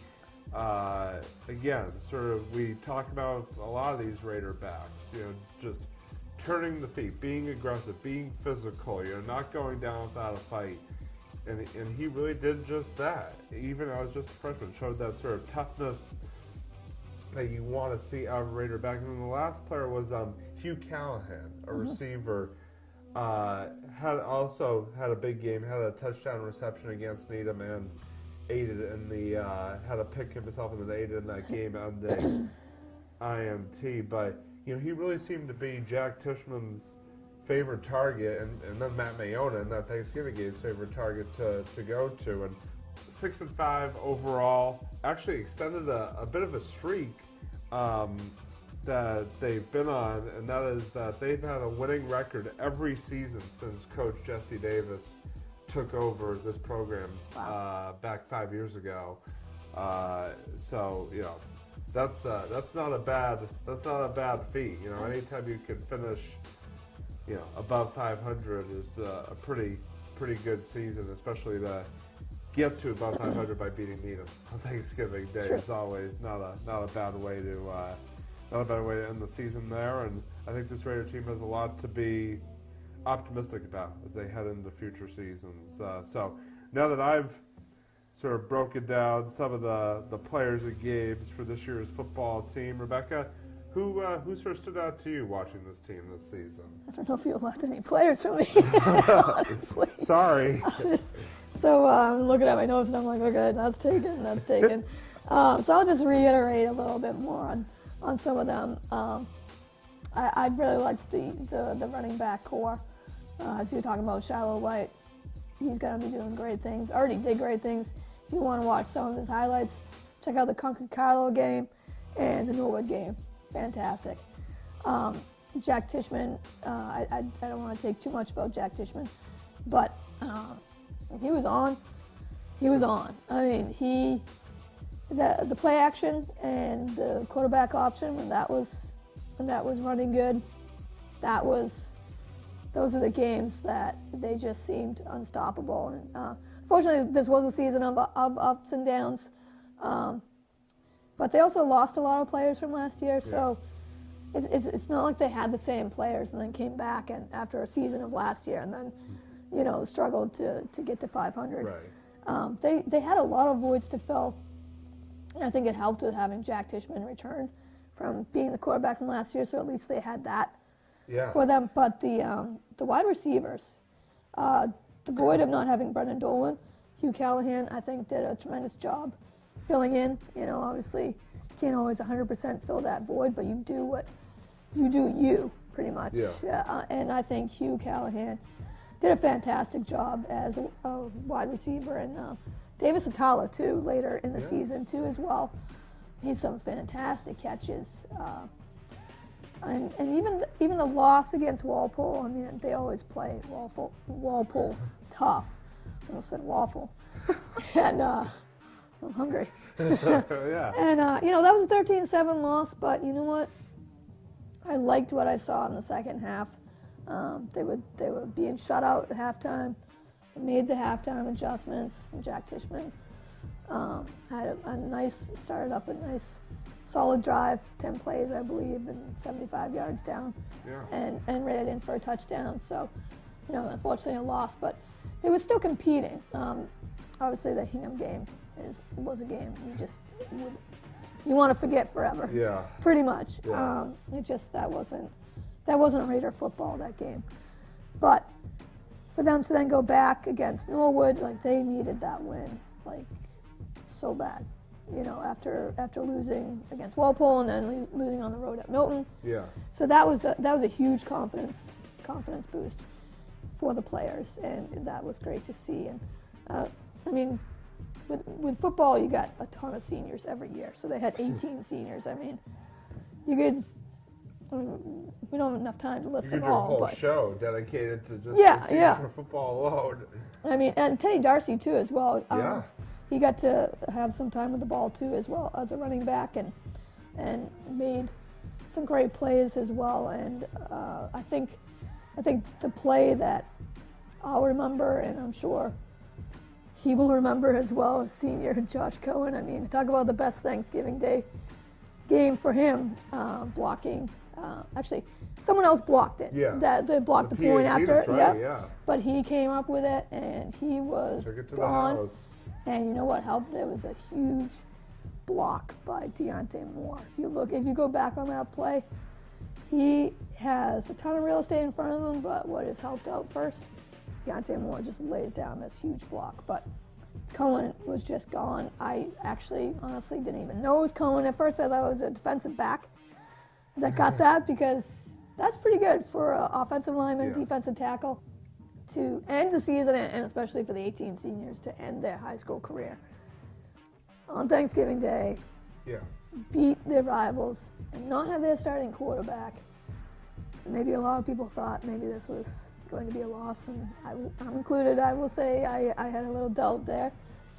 again, sort of, we talk about a lot of these Raider backs, just turning the feet, being aggressive, being physical, not going down without a fight. And he really did just that. Even as just a freshman, showed that sort of toughness that you want to see out of a Raider back. And then the last player was Hugh Callahan, a receiver. Had a big game, had a touchdown reception against Needham, and aided in had a pick himself and then aided in that game on the INT. But he really seemed to be Jack Tishman's favorite target, and then Matt Mayona in that Thanksgiving game's favorite target to go to. And 6-5 overall, actually extended a bit of a streak that that they've been on, and that is that they've had a winning record every season since Coach Jesse Davis took over this program back 5 years ago. So that's not a bad feat. Anytime you can finish above 500 is a pretty good season, especially to get to above 500 by beating Needham on Thanksgiving Day. Sure. Is always not a bad way to end the season there. And I think this Raider team has a lot to be optimistic about as they head into future seasons. So now that I've sort of broken down some of the players and games for this year's football team, Rebekah, who sort of stood out to you watching this team this season? I don't know if you left any players for me, honestly. Sorry. So I'm looking at my notes and I'm like, okay, that's taken. So I'll just reiterate a little bit more on some of them. I really liked the running back core. As you were talking about Shiloh White, he's going to be doing great things. Already did great things. If you want to watch some of his highlights, check out the Concord Carlo game and the Norwood game. Fantastic. Jack Tishman, I don't want to take too much about Jack Tishman, but he was on. I mean, the play action and the quarterback option when that was running good, those are the games that they just seemed unstoppable. And fortunately, this was a season of ups and downs, but they also lost a lot of players from last year. Yeah. So it's not like they had the same players and then came back and after a season of last year and then struggled to get to 500. Right. They had a lot of voids to fill, and I think it helped with having Jack Tishman return from being the quarterback from last year. So at least they had that. Yeah. For them, but the wide receivers, the void of not having Brendan Dolan, Hugh Callahan, I think did a tremendous job filling in. Obviously can't always 100% fill that void, but you do you pretty much. Yeah. And I think Hugh Callahan did a fantastic job as a wide receiver, and Davis Atala too later in the season too as well. Made some fantastic catches. And even the loss against Walpole, I mean, they always play Walpole tough. I almost said waffle. And I'm hungry. Yeah. And, that was a 13-7 loss, but you know what? I liked what I saw in the second half. They were being shut out at halftime. They made the halftime adjustments. And Jack Tishman had started up a nice solid drive, 10 plays, I believe, and 75 yards down, and ran it in for a touchdown. So, unfortunately a loss, but they were still competing. Obviously, the Hingham game was a game you want to forget forever. Yeah. Pretty much. Yeah. That wasn't Raider football, that game. But for them to then go back against Norwood, they needed that win, so bad. After losing against Walpole and then losing on the road at Milton. Yeah. So that was a huge confidence boost for the players, and that was great to see. And with football, you got a ton of seniors every year. So they had 18 seniors. I mean, we don't have enough time to list them all. You could do a whole show dedicated to just the seniors for football alone. I mean, and Teddy Darcy too as well. He got to have some time with the ball too as well as a running back and made some great plays as well. And I think the play that I'll remember, and I'm sure he will remember as well, as senior Josh Cohen. I mean, talk about the best Thanksgiving Day game for him, blocking. Actually, someone else blocked it. Yeah. They blocked the point after. Right, yeah. But he came up with it, and he was took it to gone. The house. And you know what helped? There was a huge block by Deontay Moore. If you go back on that play, he has a ton of real estate in front of him, but what has helped out first, Deontay Moore just lays down this huge block. But Cohen was just gone. I actually, honestly, didn't even know it was Cohen. At first, I thought it was a defensive back that got that, because that's pretty good for an offensive lineman, defensive tackle, to end the season, and especially for the 18 seniors to end their high school career on Thanksgiving Day. Yeah. Beat their rivals and not have their starting quarterback. Maybe a lot of people thought maybe this was going to be a loss, and I'm included. I will say I had a little doubt there,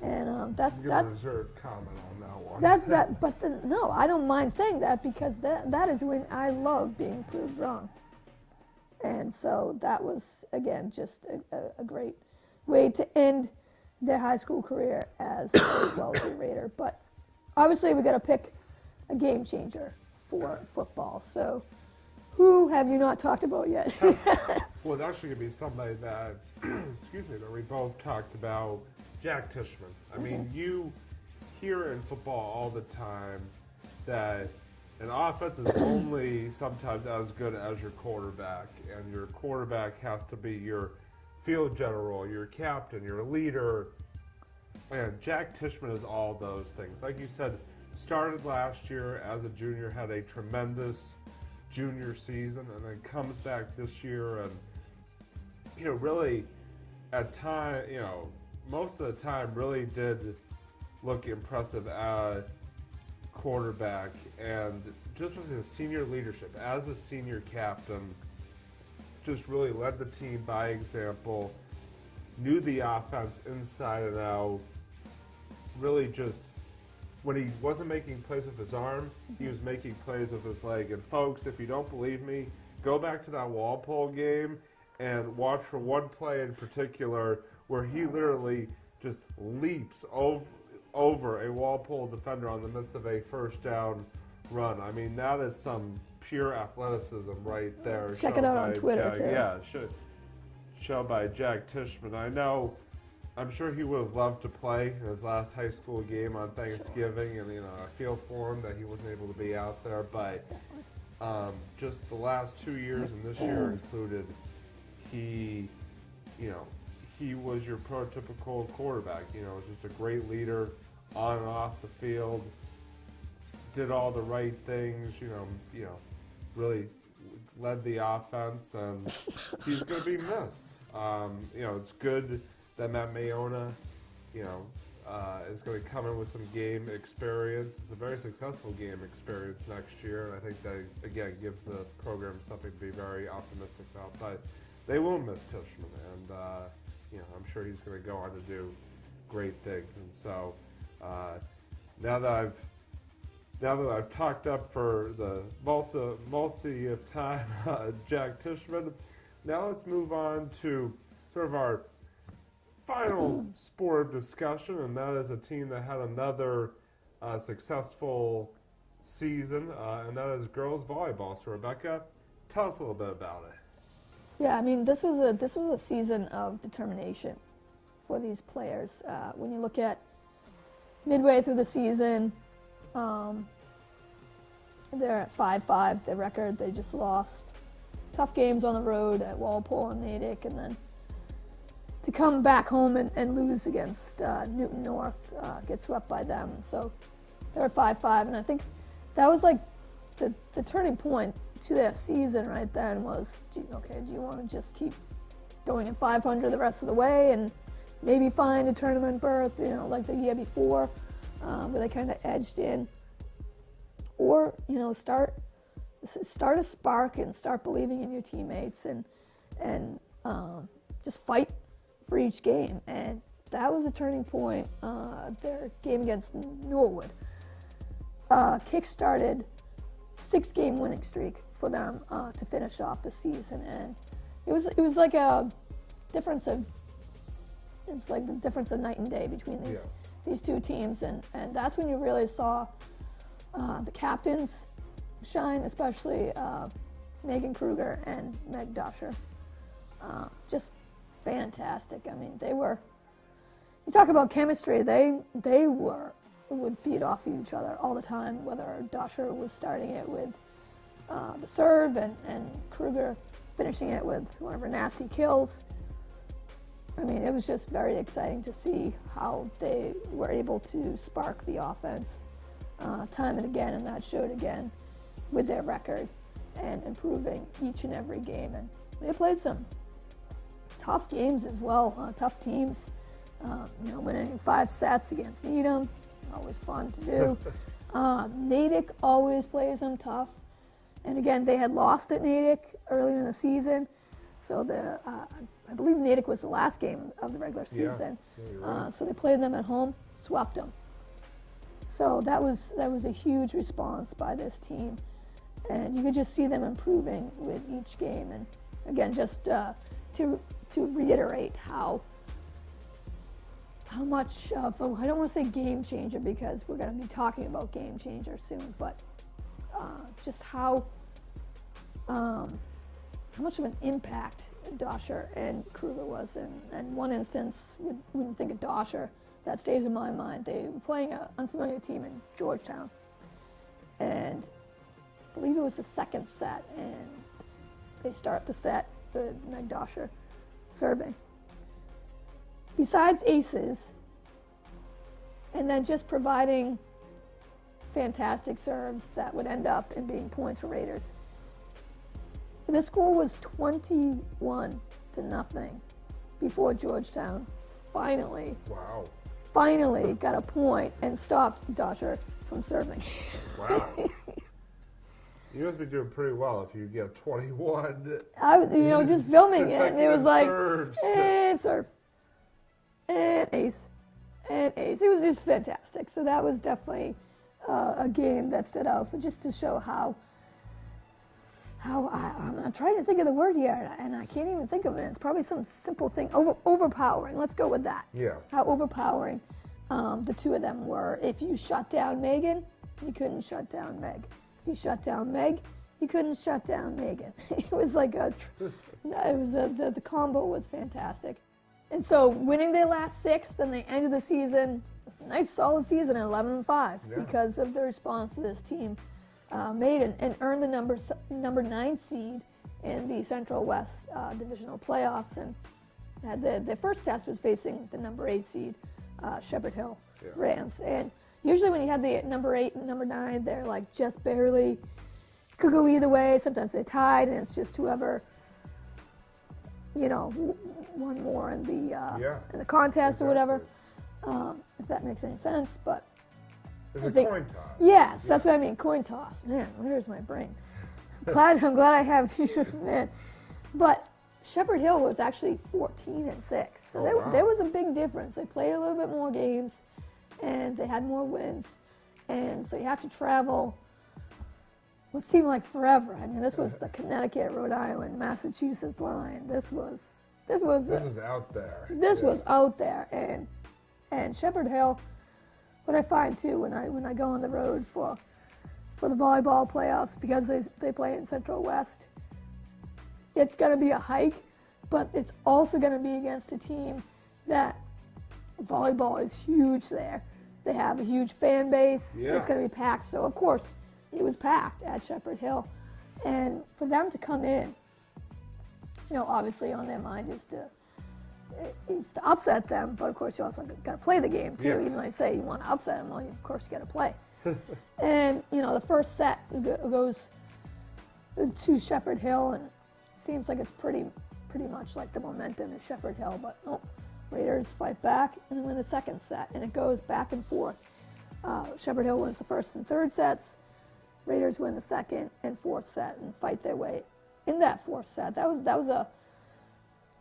and that's a reserved comment on that one. But no, I don't mind saying that because that is when I love being proved wrong, and so that was again just a great way to end their high school career as a Wellesley Raider. But obviously we got to pick a game changer for football. So who have you not talked about yet? Well, it's actually going to be somebody that, that we both talked about, Jack Tishman. I mean, you hear in football all the time that an offense is only sometimes as good as your quarterback, and your quarterback has to be your field general, your captain, your leader. And Jack Tishman is all those things. Like you said, started last year as a junior, had a tremendous junior season, and then comes back this year and, really at time, most of the time really did look impressive at quarterback, and just with his senior leadership as a senior captain, just really led the team by example, knew the offense inside and out, really just, when he wasn't making plays with his arm, he was making plays with his leg. And folks, if you don't believe me, go back to that Walpole game and watch for one play in particular where he literally just leaps over a Walpole defender on the midst of a first down run. I mean, that is some pure athleticism right there. Check it out on Twitter, too. Yeah, shown by Jack Tishman. I'm sure he would have loved to play in his last high school game on Thanksgiving, and I feel for him that he wasn't able to be out there. But just the last 2 years, and this year included, he was your prototypical quarterback. Was just a great leader on and off the field. Did all the right things. Really led the offense, and he's going to be missed. It's good that Matt Mayona, is going to come in with some game experience. It's a very successful game experience next year, and I think that, again, gives the program something to be very optimistic about. But they will miss Tishman, and, I'm sure he's going to go on to do great things. And so now that I've talked up for the multi-th time Jack Tishman, now let's move on to sort of our final sport discussion, and that is a team that had another successful season, and that is girls volleyball. So Rebekah, tell us a little bit about it. Yeah, I mean, this was a season of determination for these players. When you look at midway through the season, they're at 5-5, their record. They just lost tough games on the road at Walpole and Natick, and then to come back home and lose against Newton North, get swept by them. So they were 5-5, and I think that was like the turning point to their season right then was, do you want to just keep going at 500 the rest of the way and maybe find a tournament berth, like the year before, where they kind of edged in, or start a spark and start believing in your teammates and just fight for each game. And that was a turning point. Their game against Norwood kick-started 6-game winning streak for them to finish off the season, and it was like the difference of night and day between these two teams, and that's when you really saw the captains shine, especially Megan Kruger and Meg Dosher. Just fantastic. I mean, you talk about chemistry, they would feed off of each other all the time, whether Dosher was starting it with the serve and Kruger finishing it with one of her nasty kills. I mean, it was just very exciting to see how they were able to spark the offense time and again, and that showed again with their record and improving each and every game. And they played some tough games as well, tough teams, winning 5 sets against Needham, always fun to do. Natick always plays them tough. And again, they had lost at Natick earlier in the season. So I believe Natick was the last game of the regular season. Yeah, you're right. So they played them at home, swept them. So that was a huge response by this team. And you could just see them improving with each game. And again, just to reiterate how much of, I don't want to say game changer because we're going to be talking about game changer soon, but just how much of an impact Dosher and Kruger was. And one instance, when you think of Dosher, that stays in my mind. They were playing an unfamiliar team in Georgetown. And I believe it was the second set, and they start the set with Meg Dosher serving. Besides aces, and then just providing fantastic serves that would end up in being points for Raiders. The score was 21-0 before Georgetown finally got a point and stopped Dosher from serving. Wow. You must be doing pretty well if you get 21. Just filming it, and it was like, serves. and serve, and ace, and ace. It was just fantastic. So that was definitely a game that stood out, but just to show how I'm trying to think of the word here, and I can't even think of it. It's probably some simple thing. Overpowering. Let's go with that. Yeah. How overpowering the two of them were. If you shut down Megan, you couldn't shut down Meg. If you shut down Meg, you couldn't shut down Megan. It was like the combo was fantastic. And so winning their last six, then they ended the season, nice solid season at 11-5 because of the response to this team made and earned the number 9 seed in the Central West divisional playoffs. And had their first test was facing the number 8 seed, Shepherd Hill Rams. And usually when you have the number 8 and number 9, they're like just barely, could go either way. Sometimes they're tied, and it's just whoever, one more in the contest or whatever, if that makes any sense. But it's a coin toss. Yes, that's what I mean, coin toss. Man, where's my brain? I'm glad I have you, man. But Shepherd Hill was actually 14-6, so there was a big difference. They played a little bit more games, and they had more wins, and so you have to travel what seemed like forever. I mean, this was the Connecticut, Rhode Island, Massachusetts line. This was out there. This was out there, and Shepherd Hill. What I find too when I go on the road for the volleyball playoffs, because they play in Central West, it's going to be a hike, but it's also going to be against a team that volleyball is huge there. They have a huge fan base. Yeah. It's going to be packed. So of course it was packed at Shepherd Hill, and for them to come in, obviously on their mind is to upset them, but of course you also got to play the game too. Even though they say you want to upset them, well, of course you got to play. And the first set goes to Shepherd Hill, and it seems like it's pretty much like the momentum is Shepherd Hill, but Raiders fight back and then win the second set, and it goes back and forth. Shepherd Hill wins the first and third sets. Raiders win the second and fourth set and fight their way in that fourth set. That was a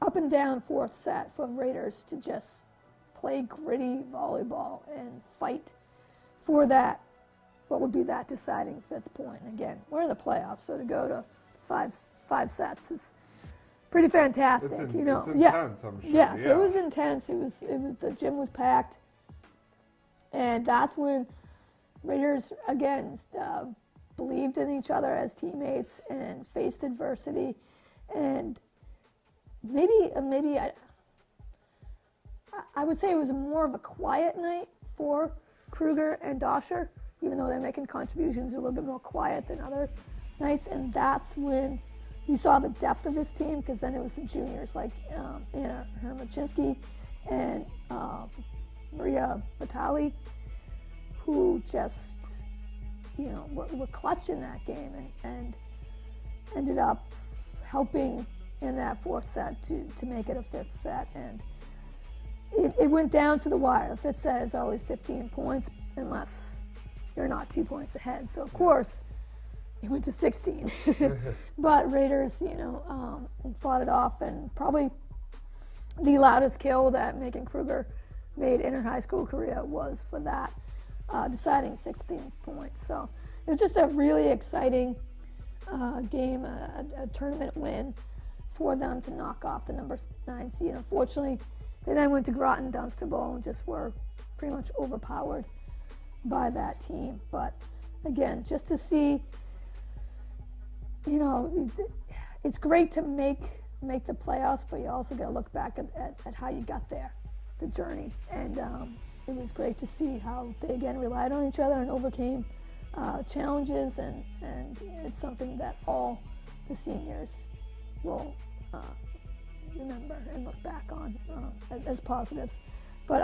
up and down fourth set for Raiders to just play gritty volleyball and fight for that, what would be that deciding fifth point. And again, we're in the playoffs, so to go to five sets is pretty fantastic. It's intense, I'm sure. Yeah, so it was intense. It was the gym was packed, and that's when Raiders again believed in each other as teammates and faced adversity. And maybe I would say it was more of a quiet night for Kruger and Dosher, even though they're making contributions a little bit more quiet than other nights. And that's when you saw the depth of this team, because then it was the juniors like Anna Hermachinsky and Maria Vitali, who just were clutch in that game and ended up helping in that fourth set to make it a fifth set. And it went down to the wire. The fifth set is always 15 points unless you're not 2 points ahead. So of course, it went to 16. But Raiders, fought it off, and probably the loudest kill that Megan Kruger made in her high school career was for that deciding 16 points. So it was just a really exciting game, a tournament win for them to knock off the number 9 seed. Unfortunately, they then went to Groton Dunstable and just were pretty much overpowered by that team. But again, just to see, it's great to make the playoffs, but you also got to look back at how you got there, the journey. And it was great to see how they again relied on each other and overcame challenges, and it's something that all the seniors will remember and look back on as positives. But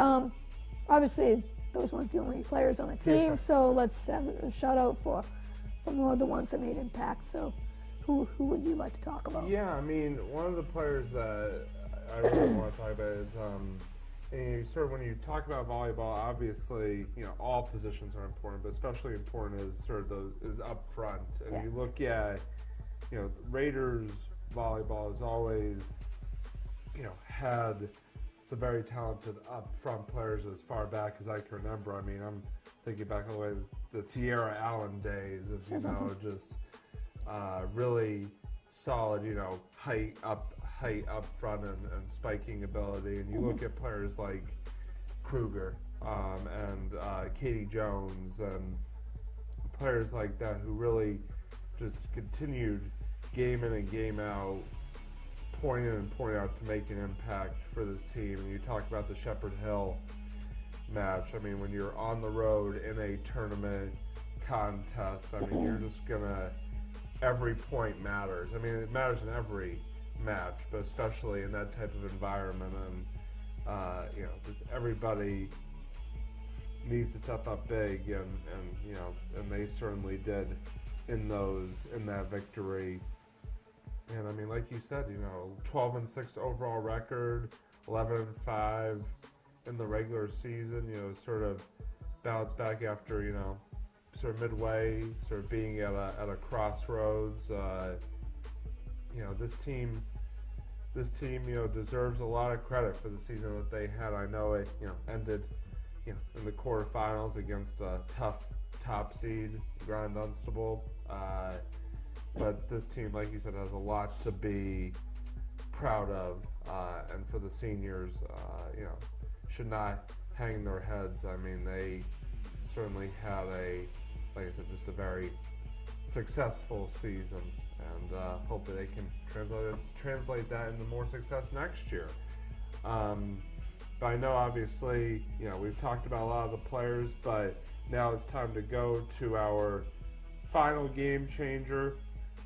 obviously those weren't the only players on the team, so let's have a shout out for more of the ones that made impact. So who would you like to talk about? Yeah, I mean, one of the players that I really want to talk about is and when you talk about volleyball, obviously, all positions are important, but especially important is up front. And you look at, Raiders volleyball has always, had some very talented up front players as far back as I can remember. I mean, I'm thinking back all the way to the Tiara Allen days of, just really solid, height up front and spiking ability. And you look at players like Kruger and Katie Jones and players like that who really just continued game in and game out, point in and point out to make an impact for this team. And you talk about the Shepherd Hill match. I mean, when you're on the road in a tournament contest, I mean, you're just gonna, every point matters. I mean, it matters in every match, but especially in that type of environment. And just everybody needs to step up big, and they certainly did in that victory. And I mean, like you said, 12-6 overall record, 11-5 in the regular season. Sort of bounced back after sort of midway, sort of being at a crossroads. This team, deserves a lot of credit for the season that they had. I know it, ended, in the quarterfinals against a tough top seed, Groton Dunstable. But this team, like you said, has a lot to be proud of, and for the seniors, should not hang their heads. I mean, they certainly had like I said, just a very successful season, and hopefully they can translate that into more success next year. But I know, obviously, we've talked about a lot of the players, but now it's time to go to our final game changer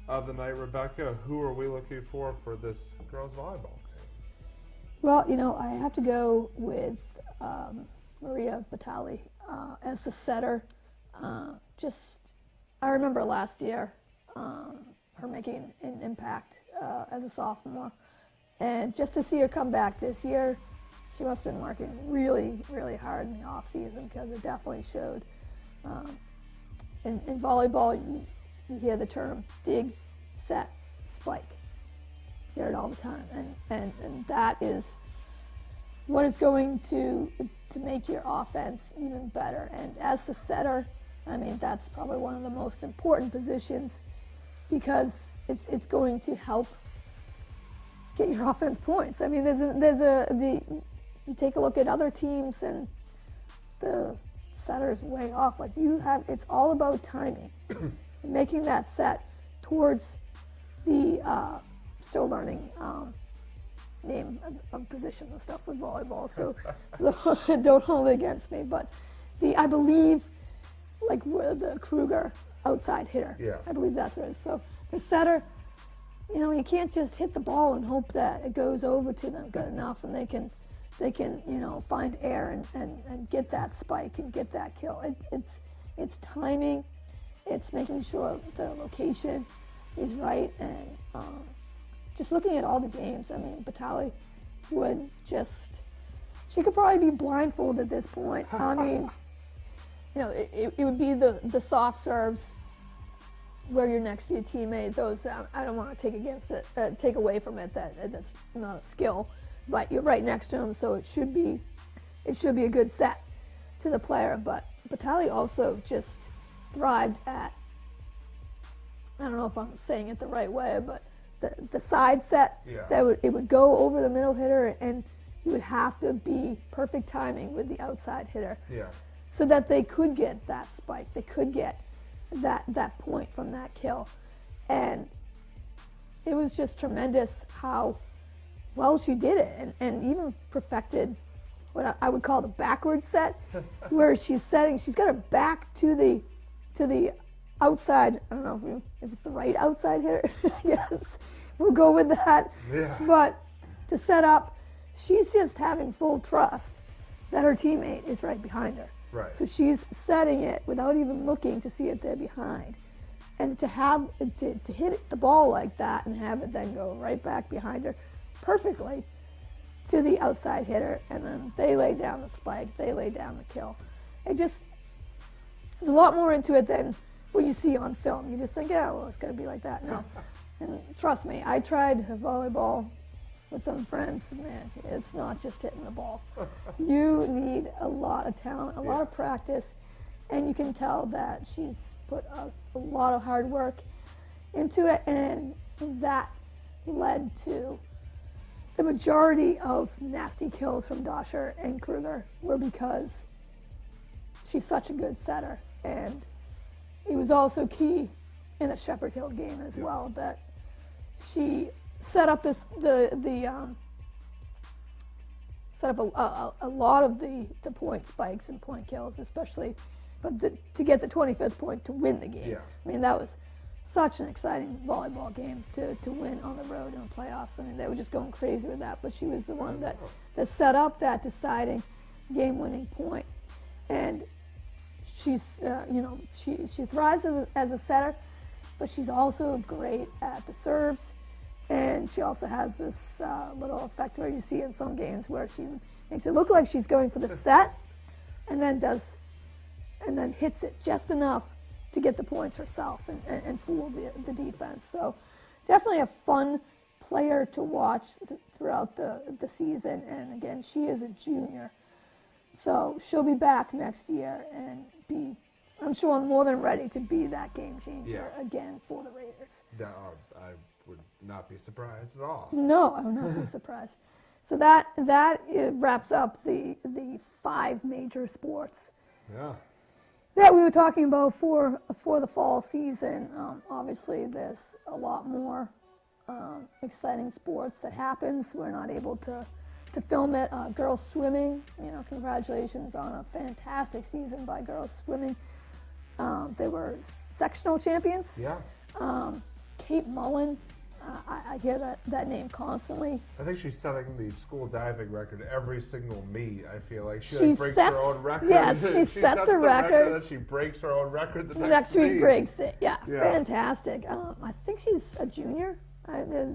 of the night. Rebekah, who are we looking for this girls volleyball team? Well, I have to go with Maria Batali as the setter. I remember last year her making an impact as a sophomore, and just to see her come back this year, she must have been working really, really hard in the off season, because it definitely showed. In volleyball, you hear the term dig, set, spike. You hear it all the time, and that is what is going to make your offense even better. And as the setter, I mean, that's probably one of the most important positions, because it's going to help get your offense points. I mean, you take a look at other teams and the setter's way off. Like it's all about timing, and making that set towards the still learning name of position and stuff with volleyball. So don't hold it against me. But I believe, like the Kruger outside hitter. Yeah. I believe that's what it is. So the setter, you can't just hit the ball and hope that it goes over to them good enough, and they can find air and get that spike and get that kill. It's timing. It's making sure the location is right, and just looking at all the games. I mean, Batali she could probably be blindfolded at this point. I mean, it would be the soft serves where you're next to your teammate. Those I don't want to take away from it. That's not a skill, but you're right next to him, so it should be a good set to the player. But Batali also just thrived at, I don't know if I'm saying it the right way, but the side set, it would go over the middle hitter, and you would have to be perfect timing with the outside hitter, so that they could get that spike, they could get that point from that kill. And it was just tremendous how well she did it, and even perfected what I would call the backwards set, where she's got her back to the outside. I don't know if it's the right outside hitter. Yes, we'll go with that. Yeah. But to set up, she's just having full trust that her teammate is right behind her. Right. So she's setting it without even looking to see if they're behind. And to hit the ball like that and have it then go right back behind her perfectly to the outside hitter, and then they lay down the spike, they lay down the kill. There's a lot more into it than what you see on film. You just think, yeah, well, it's going to be like that. No. And trust me, I tried volleyball with some friends. Man, it's not just hitting the ball. You need a lot of talent, a lot of practice, and you can tell that she's put a lot of hard work into it, and that led to the majority of nasty kills from Dosher and Kruger were because she's such a good setter. And it was also key in the Shepherd Hill game as well, that she set up set up a lot of the point spikes and point kills, especially, but to get the 25th point to win the game. Yeah. I mean, that was such an exciting volleyball game to win on the road in the playoffs. I mean, they were just going crazy with that, but she was the one that set up that deciding game-winning point. And she's, she thrives as a setter, but she's also great at the serves. And she also has this little effect where you see in some games where she makes it look like she's going for the set, and then hits it just enough to get the points herself and fool the defense. So definitely a fun player to watch throughout the season. And again, she is a junior, so she'll be back next year and be, I'm sure, more than ready to be that game changer again for the Raiders. I would not be surprised at all. No, I would not be surprised. So that wraps up the 5 major sports that we were talking about for the fall season. Obviously, there's a lot more exciting sports that happens. We're not able to film it. Girls swimming, congratulations on a fantastic season by girls swimming. They were sectional champions. Yeah. Kate Mullen, I hear that name constantly. I think she's setting the school diving record every single meet. I feel like she breaks sets, her own record. Yes, she sets a record. And she breaks her own record the next week. meet. Breaks it. Yeah, fantastic. I think she's a junior. I'm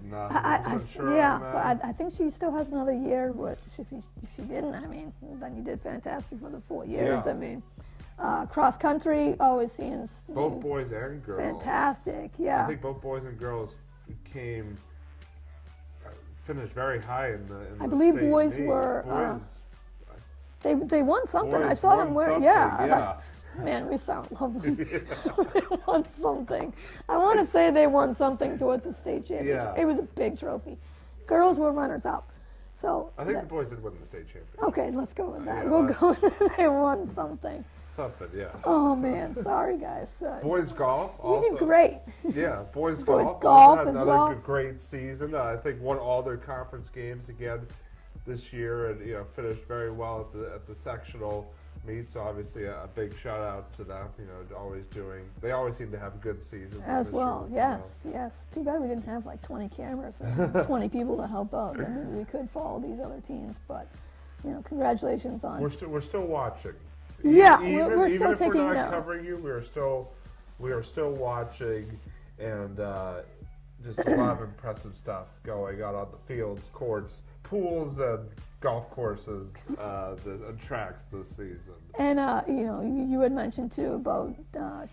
not sure. Yeah, but I think she still has another year. Which if she didn't, I mean, then you did fantastic for the 4 years. Yeah. I mean, cross country always seems both boys and girls. Fantastic. Yeah. I think both boys and girls finished very high in the. I believe state boys meet. were. They won something. Boys I saw them wear. Yeah. Man, we sound lovely. They won something. I want to say they won something towards the state championship. Yeah. It was a big trophy. Girls were runners up. So I think the boys did win the state championship. Okay, let's go with that. Yeah, We'll go with they won something. Something, yeah. Oh man, sorry guys. Boys golf. You Also, did great. Yeah, boys golf also had as another well. great season. I think won all their conference games again this year, and finished very well at the sectional meets. So obviously a big shout out to them. They always seem to have good seasons As this well, year, yes. Too bad we didn't have like 20 cameras and 20 people to help out. Then maybe we could follow these other teams. But congratulations on. We're still watching. Yeah, we're still if taking we're not note. covering you, we are still watching, and just a lot of impressive stuff going on the fields, courts, pools, and golf courses, and tracks this season. And, you had mentioned, too, about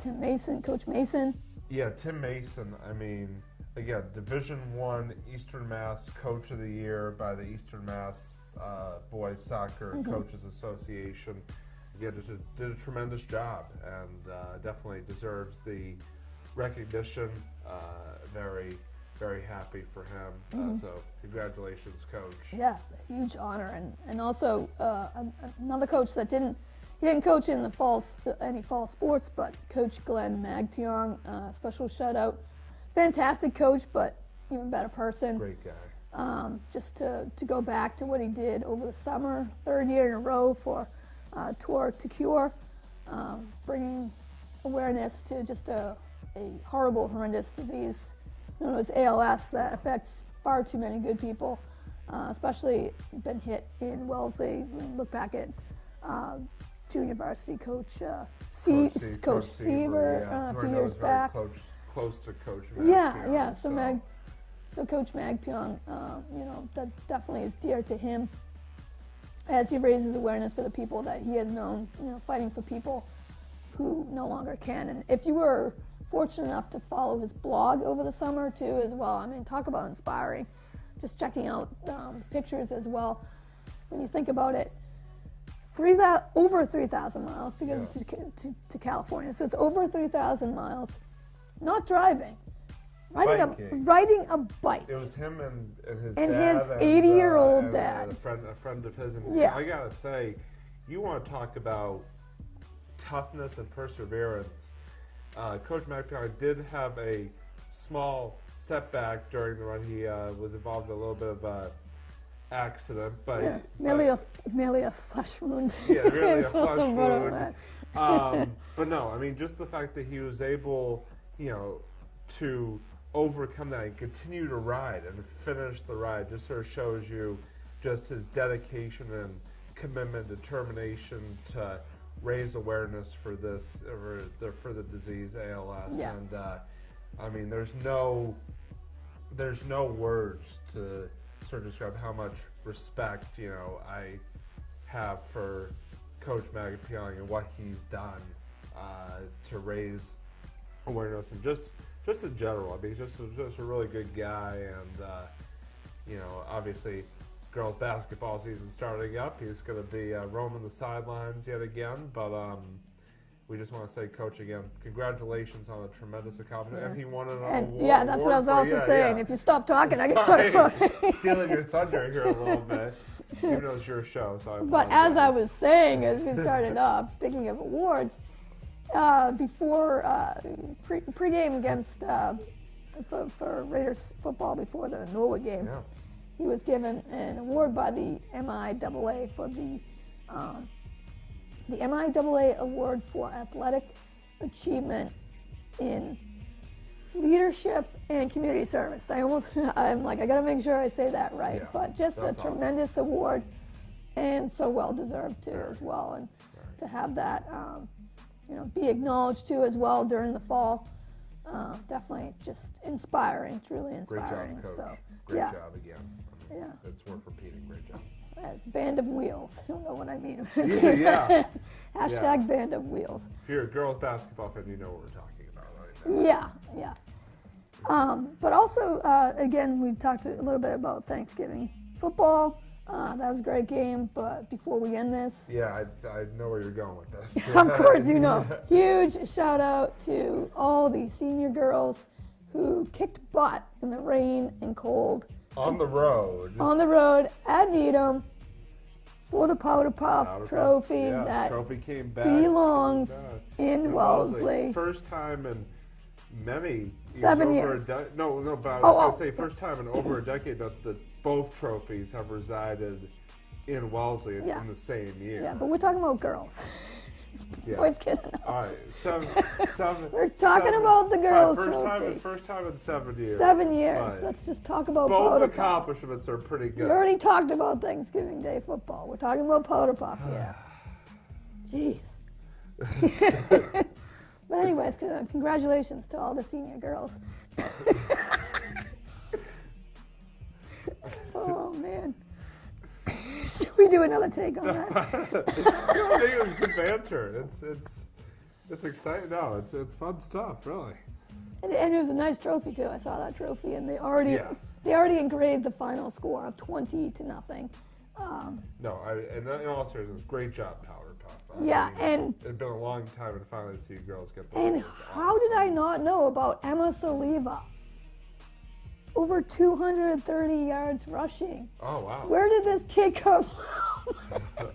Tim Mason, Coach Mason. Yeah, Tim Mason, I mean, again, Division I Eastern Mass Coach of the Year by the Eastern Mass Boys Soccer Coaches Association. Yeah, did a tremendous job and definitely deserves the recognition. Very, very happy for him. So congratulations, Coach. Yeah, huge honor. And also another coach that he didn't coach in the any fall sports, but Coach Glenn Magpiong, special shout out. Fantastic coach, but even better person. Great guy. Just to go back to what he did over the summer, 3rd year in a row for Tour to Cure, bringing awareness to just a horrible, horrendous disease known as ALS that affects far too many good people, especially been hit in Wellesley. Look back at junior varsity coach Seaver a few years back. Close to Coach Magpiong. Yeah. So Coach Magpiong, that definitely is dear to him as he raises awareness for the people that he has known, fighting for people who no longer can. And if you were fortunate enough to follow his blog over the summer too as well, I mean, talk about inspiring. Just checking out pictures as well. When you think about it, over 3,000 miles because it's to California. So it's over 3,000 miles, not driving. Riding a bike. It was him and his and dad. His 80-year-old dad. And a friend of his. And yeah. I gotta say, you want to talk about toughness and perseverance. Coach Magpiong did have a small setback during the run. He was involved in a little bit of a accident, but merely a flesh wound. Yeah, really a flesh wound. But no, I mean, just the fact that he was able, to overcome that and continue to ride and finish the ride just sort of shows you just his dedication and commitment, determination to raise awareness for for the disease ALS. Yeah. And I mean, there's no words to sort of describe how much respect I have for Coach Magpiong and what he's done to raise awareness and just in general. I mean, he's just a really good guy, and obviously, girls basketball season starting up. He's going to be roaming the sidelines yet again, but we just want to say, Coach, again, congratulations on a tremendous accomplishment. And he won an award. Yeah, that's what I was also saying. If you stop talking, I can Sorry, stealing your thunder here a little bit. Even though it's your show, so I apologize. But as I was saying, as we started up, speaking of awards, before pregame against for Raiders football before the Norwood game, he was given an award by the MIAA for the MIAA Award for Athletic Achievement in Leadership and Community Service. I'm like, I got to make sure I say that right. Yeah, but just a tremendous award, and so well deserved too as well, and to have that. Be acknowledged too as well during the fall. Definitely just inspiring. It's really inspiring. Great job, Coach. So, Great job again. It's worth repeating. Great job. Band of wheels. You'll know what I mean. Yeah. Hashtag band of wheels. If you're a girls basketball fan, you know what we're talking about right now. Yeah. But also, again, we talked a little bit about Thanksgiving football. That was a great game, but before we end this... Yeah, I know where you're going with this. Of course, you know. Huge shout out to all the senior girls who kicked butt in the rain and cold. On the road. On the road at Needham for the Powder Puff Trophy that trophy came back, belongs in Wellesley. First time in many 7 years. But I was going to say first time in over a decade that both trophies have resided in Wellesley in the same year. Yeah, but we're talking about girls. Yeah. Boys kidding. All right, seven. We're talking about the girls' trophy. First time in 7 years. 7 years. Right. Let's just talk about both Powder accomplishments are pretty good. We already talked about Thanksgiving Day football. We're talking about Powder Puff here. Jeez. But anyways, congratulations to all the senior girls. man. Should we do another take on that? I think it was good banter. It's exciting. No, it's fun stuff, really. And it was a nice trophy too. I saw that trophy, and they already engraved the final score of 20-0. No, and in all seriousness, great job, Powerpuff. And it's been a long time to finally see girls get the And how did I not know about Emma Saliva? Over 230 yards rushing. Oh, wow. Where did this kid come from?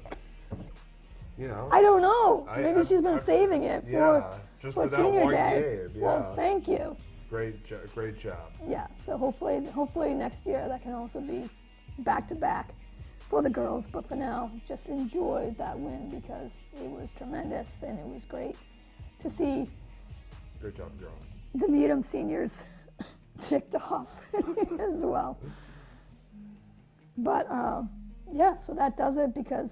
I don't know. Maybe she's been saving it for that senior one day. game. Well, thank you. Great job. Yeah, so hopefully next year that can also be back-to-back for the girls. But for now, just enjoy that win because it was tremendous and it was great to see. Great job, girls. The Needham seniors ticked off as well. But so that does it because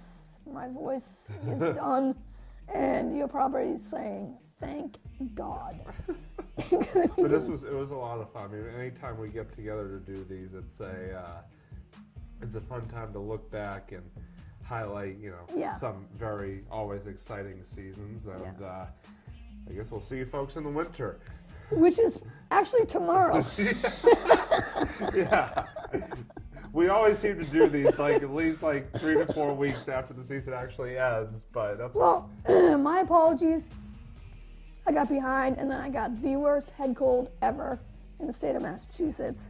my voice is done, and you're probably saying, "Thank God." But it was a lot of fun. I mean, anytime we get together to do these, it's a fun time to look back and highlight, some very always exciting seasons. And I guess we'll see you folks in the winter. Which is actually tomorrow. Yeah. We always seem to do these at least 3 to 4 weeks after the season actually ends, but that's my apologies. I got behind, and then I got the worst head cold ever in the state of Massachusetts.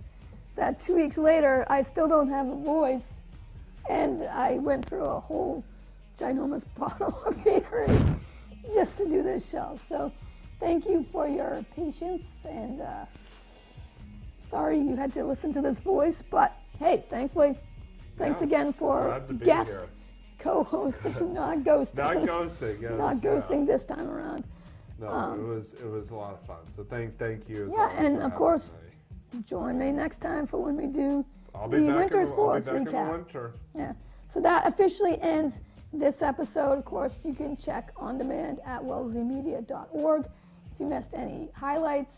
That 2 weeks later, I still don't have a voice, and I went through a whole ginormous bottle of Gatorade just to do this show. So thank you for your patience, and sorry you had to listen to this voice, but hey, thankfully, thanks again for guest co-hosting, not ghosting. Not ghosting, yes. Not ghosting this time around. No, it was a lot of fun. So thank you. And of course, join me next time for when we do the winter sports recap. Yeah. So that officially ends this episode. Of course, you can check on demand at wellesleymedia.org. If you missed any highlights,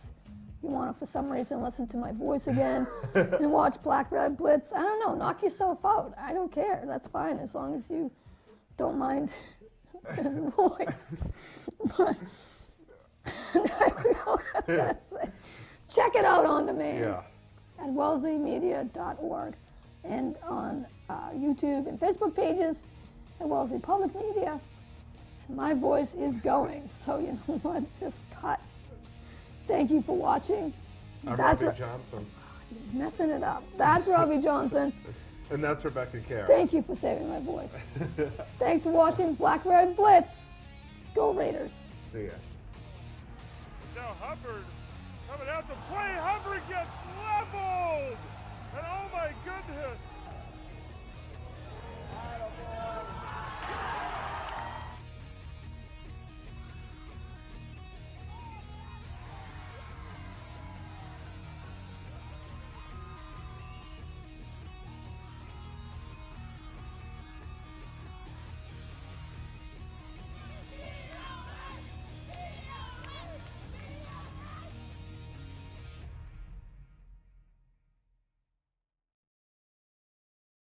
you want to, for some reason, listen to my voice again and watch Black Red Blitz, I don't know, knock yourself out. I don't care. That's fine as long as you don't mind his voice. But check it out on demand at wellesleymedia.org and on YouTube and Facebook pages at Wellesley Public Media. My voice is going, so you know what? Just cut. Thank you for watching. I'm Robbie Johnson. You're messing it up. That's Robbie Johnson. And that's Rebekah Caron. Thank you for saving my voice. Thanks for watching Black Red Blitz. Go Raiders. See ya. Now Hubbard coming out to play. Hubbard gets leveled. And oh my goodness.